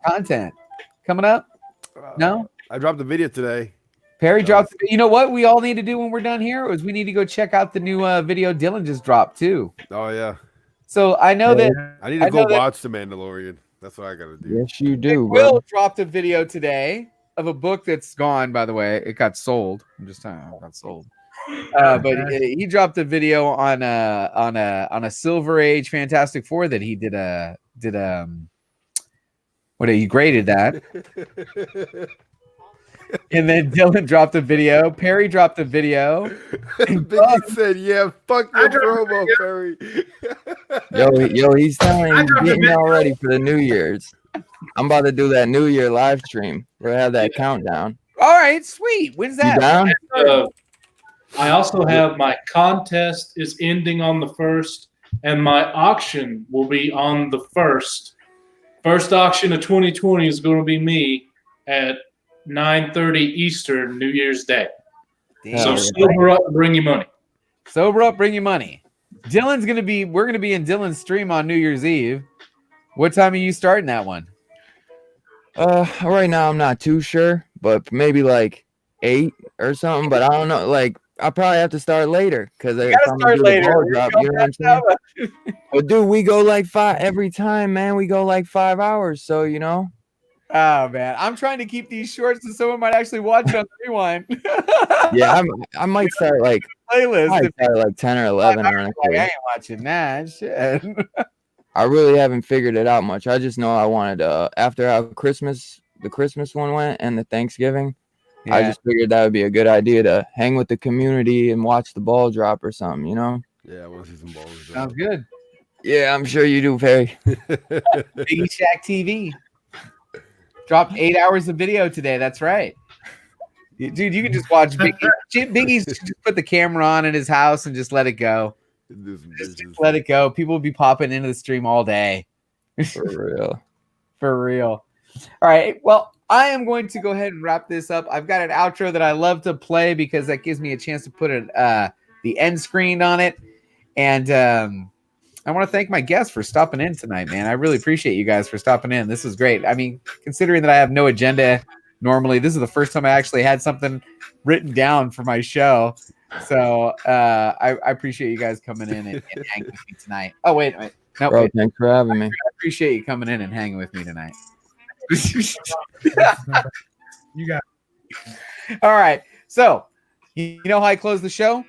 [SPEAKER 1] Content coming up? No?
[SPEAKER 6] I dropped a video today.
[SPEAKER 1] Perry dropped. You know what we all need to do when we're done here is we need to go check out the new video Dylan just dropped too.
[SPEAKER 6] Oh yeah.
[SPEAKER 1] So I know that
[SPEAKER 6] I need to go watch The Mandalorian. That's what I gotta do.
[SPEAKER 7] Yes, you do.
[SPEAKER 1] Will dropped a video today of a book that's gone. By the way, it got sold. I'm just telling you, it got sold. But he dropped a video on a Silver Age Fantastic Four that he did he graded that. And then Dylan dropped a video. Perry dropped a video.
[SPEAKER 6] Biggie said, "Yeah, fuck your promo, Perry."
[SPEAKER 7] Yo, he's telling me getting y'all ready for the New Year's. I'm about to do that New Year live stream. We'll have that countdown.
[SPEAKER 1] All right, sweet. When's that?
[SPEAKER 7] You down?
[SPEAKER 4] I also have my contest is ending on the 1st, and my auction will be on the 1st. First auction of 2020 is going to be me at 9:30 Eastern, New Year's Day.
[SPEAKER 1] Damn.
[SPEAKER 4] So sober up and bring your money.
[SPEAKER 1] Sober up, bring your money. We're gonna be in Dylan's stream on New Year's Eve. What time are you starting that one?
[SPEAKER 7] Right now I'm not too sure, but maybe like 8 or something. But I don't know. Like I'll probably have to start later because if I'm gonna do the ball drop, you know what I'm saying? But dude, we go like 5 every time, man. We go like 5 hours, so you know.
[SPEAKER 1] Oh man, I'm trying to keep these short so someone might actually watch it on the rewind.
[SPEAKER 7] Yeah, I might start like
[SPEAKER 1] playlist.
[SPEAKER 7] I might start like 10 or 11.
[SPEAKER 1] Like, I ain't watching that shit.
[SPEAKER 7] I really haven't figured it out much. I just know I wanted to after how the Christmas one went and the Thanksgiving. Yeah. I just figured that would be a good idea to hang with the community and watch the ball drop or something, you know?
[SPEAKER 6] Yeah, I want to see some balls drop.
[SPEAKER 1] Sounds good.
[SPEAKER 7] Yeah, I'm sure you do, Perry.
[SPEAKER 1] Biggie Shack TV. Dropped 8 hours of video today. That's right. Dude, you can just watch Biggie. Biggie's just put the camera on in his house and just let it go. Just let it go. People will be popping into the stream all day.
[SPEAKER 7] For real.
[SPEAKER 1] For real. All right. Well, I am going to go ahead and wrap this up. I've got an outro that I love to play because that gives me a chance to put the end screen on it. And I want to thank my guests for stopping in tonight, man. I really appreciate you guys for stopping in. This was great. I mean, considering that I have no agenda normally, this is the first time I actually had something written down for my show. So I appreciate you guys coming in and hanging with me tonight. Oh, wait. No,
[SPEAKER 7] bro,
[SPEAKER 1] wait.
[SPEAKER 7] Thanks for having me.
[SPEAKER 1] I appreciate you coming in and hanging with me tonight.
[SPEAKER 3] You got
[SPEAKER 1] it. All right. So, you know how I close the show?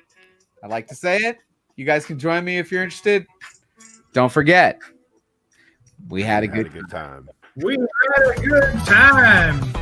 [SPEAKER 1] I like to say it. You guys can join me if you're interested. Don't forget, we had a good
[SPEAKER 6] time.
[SPEAKER 3] We had a good time.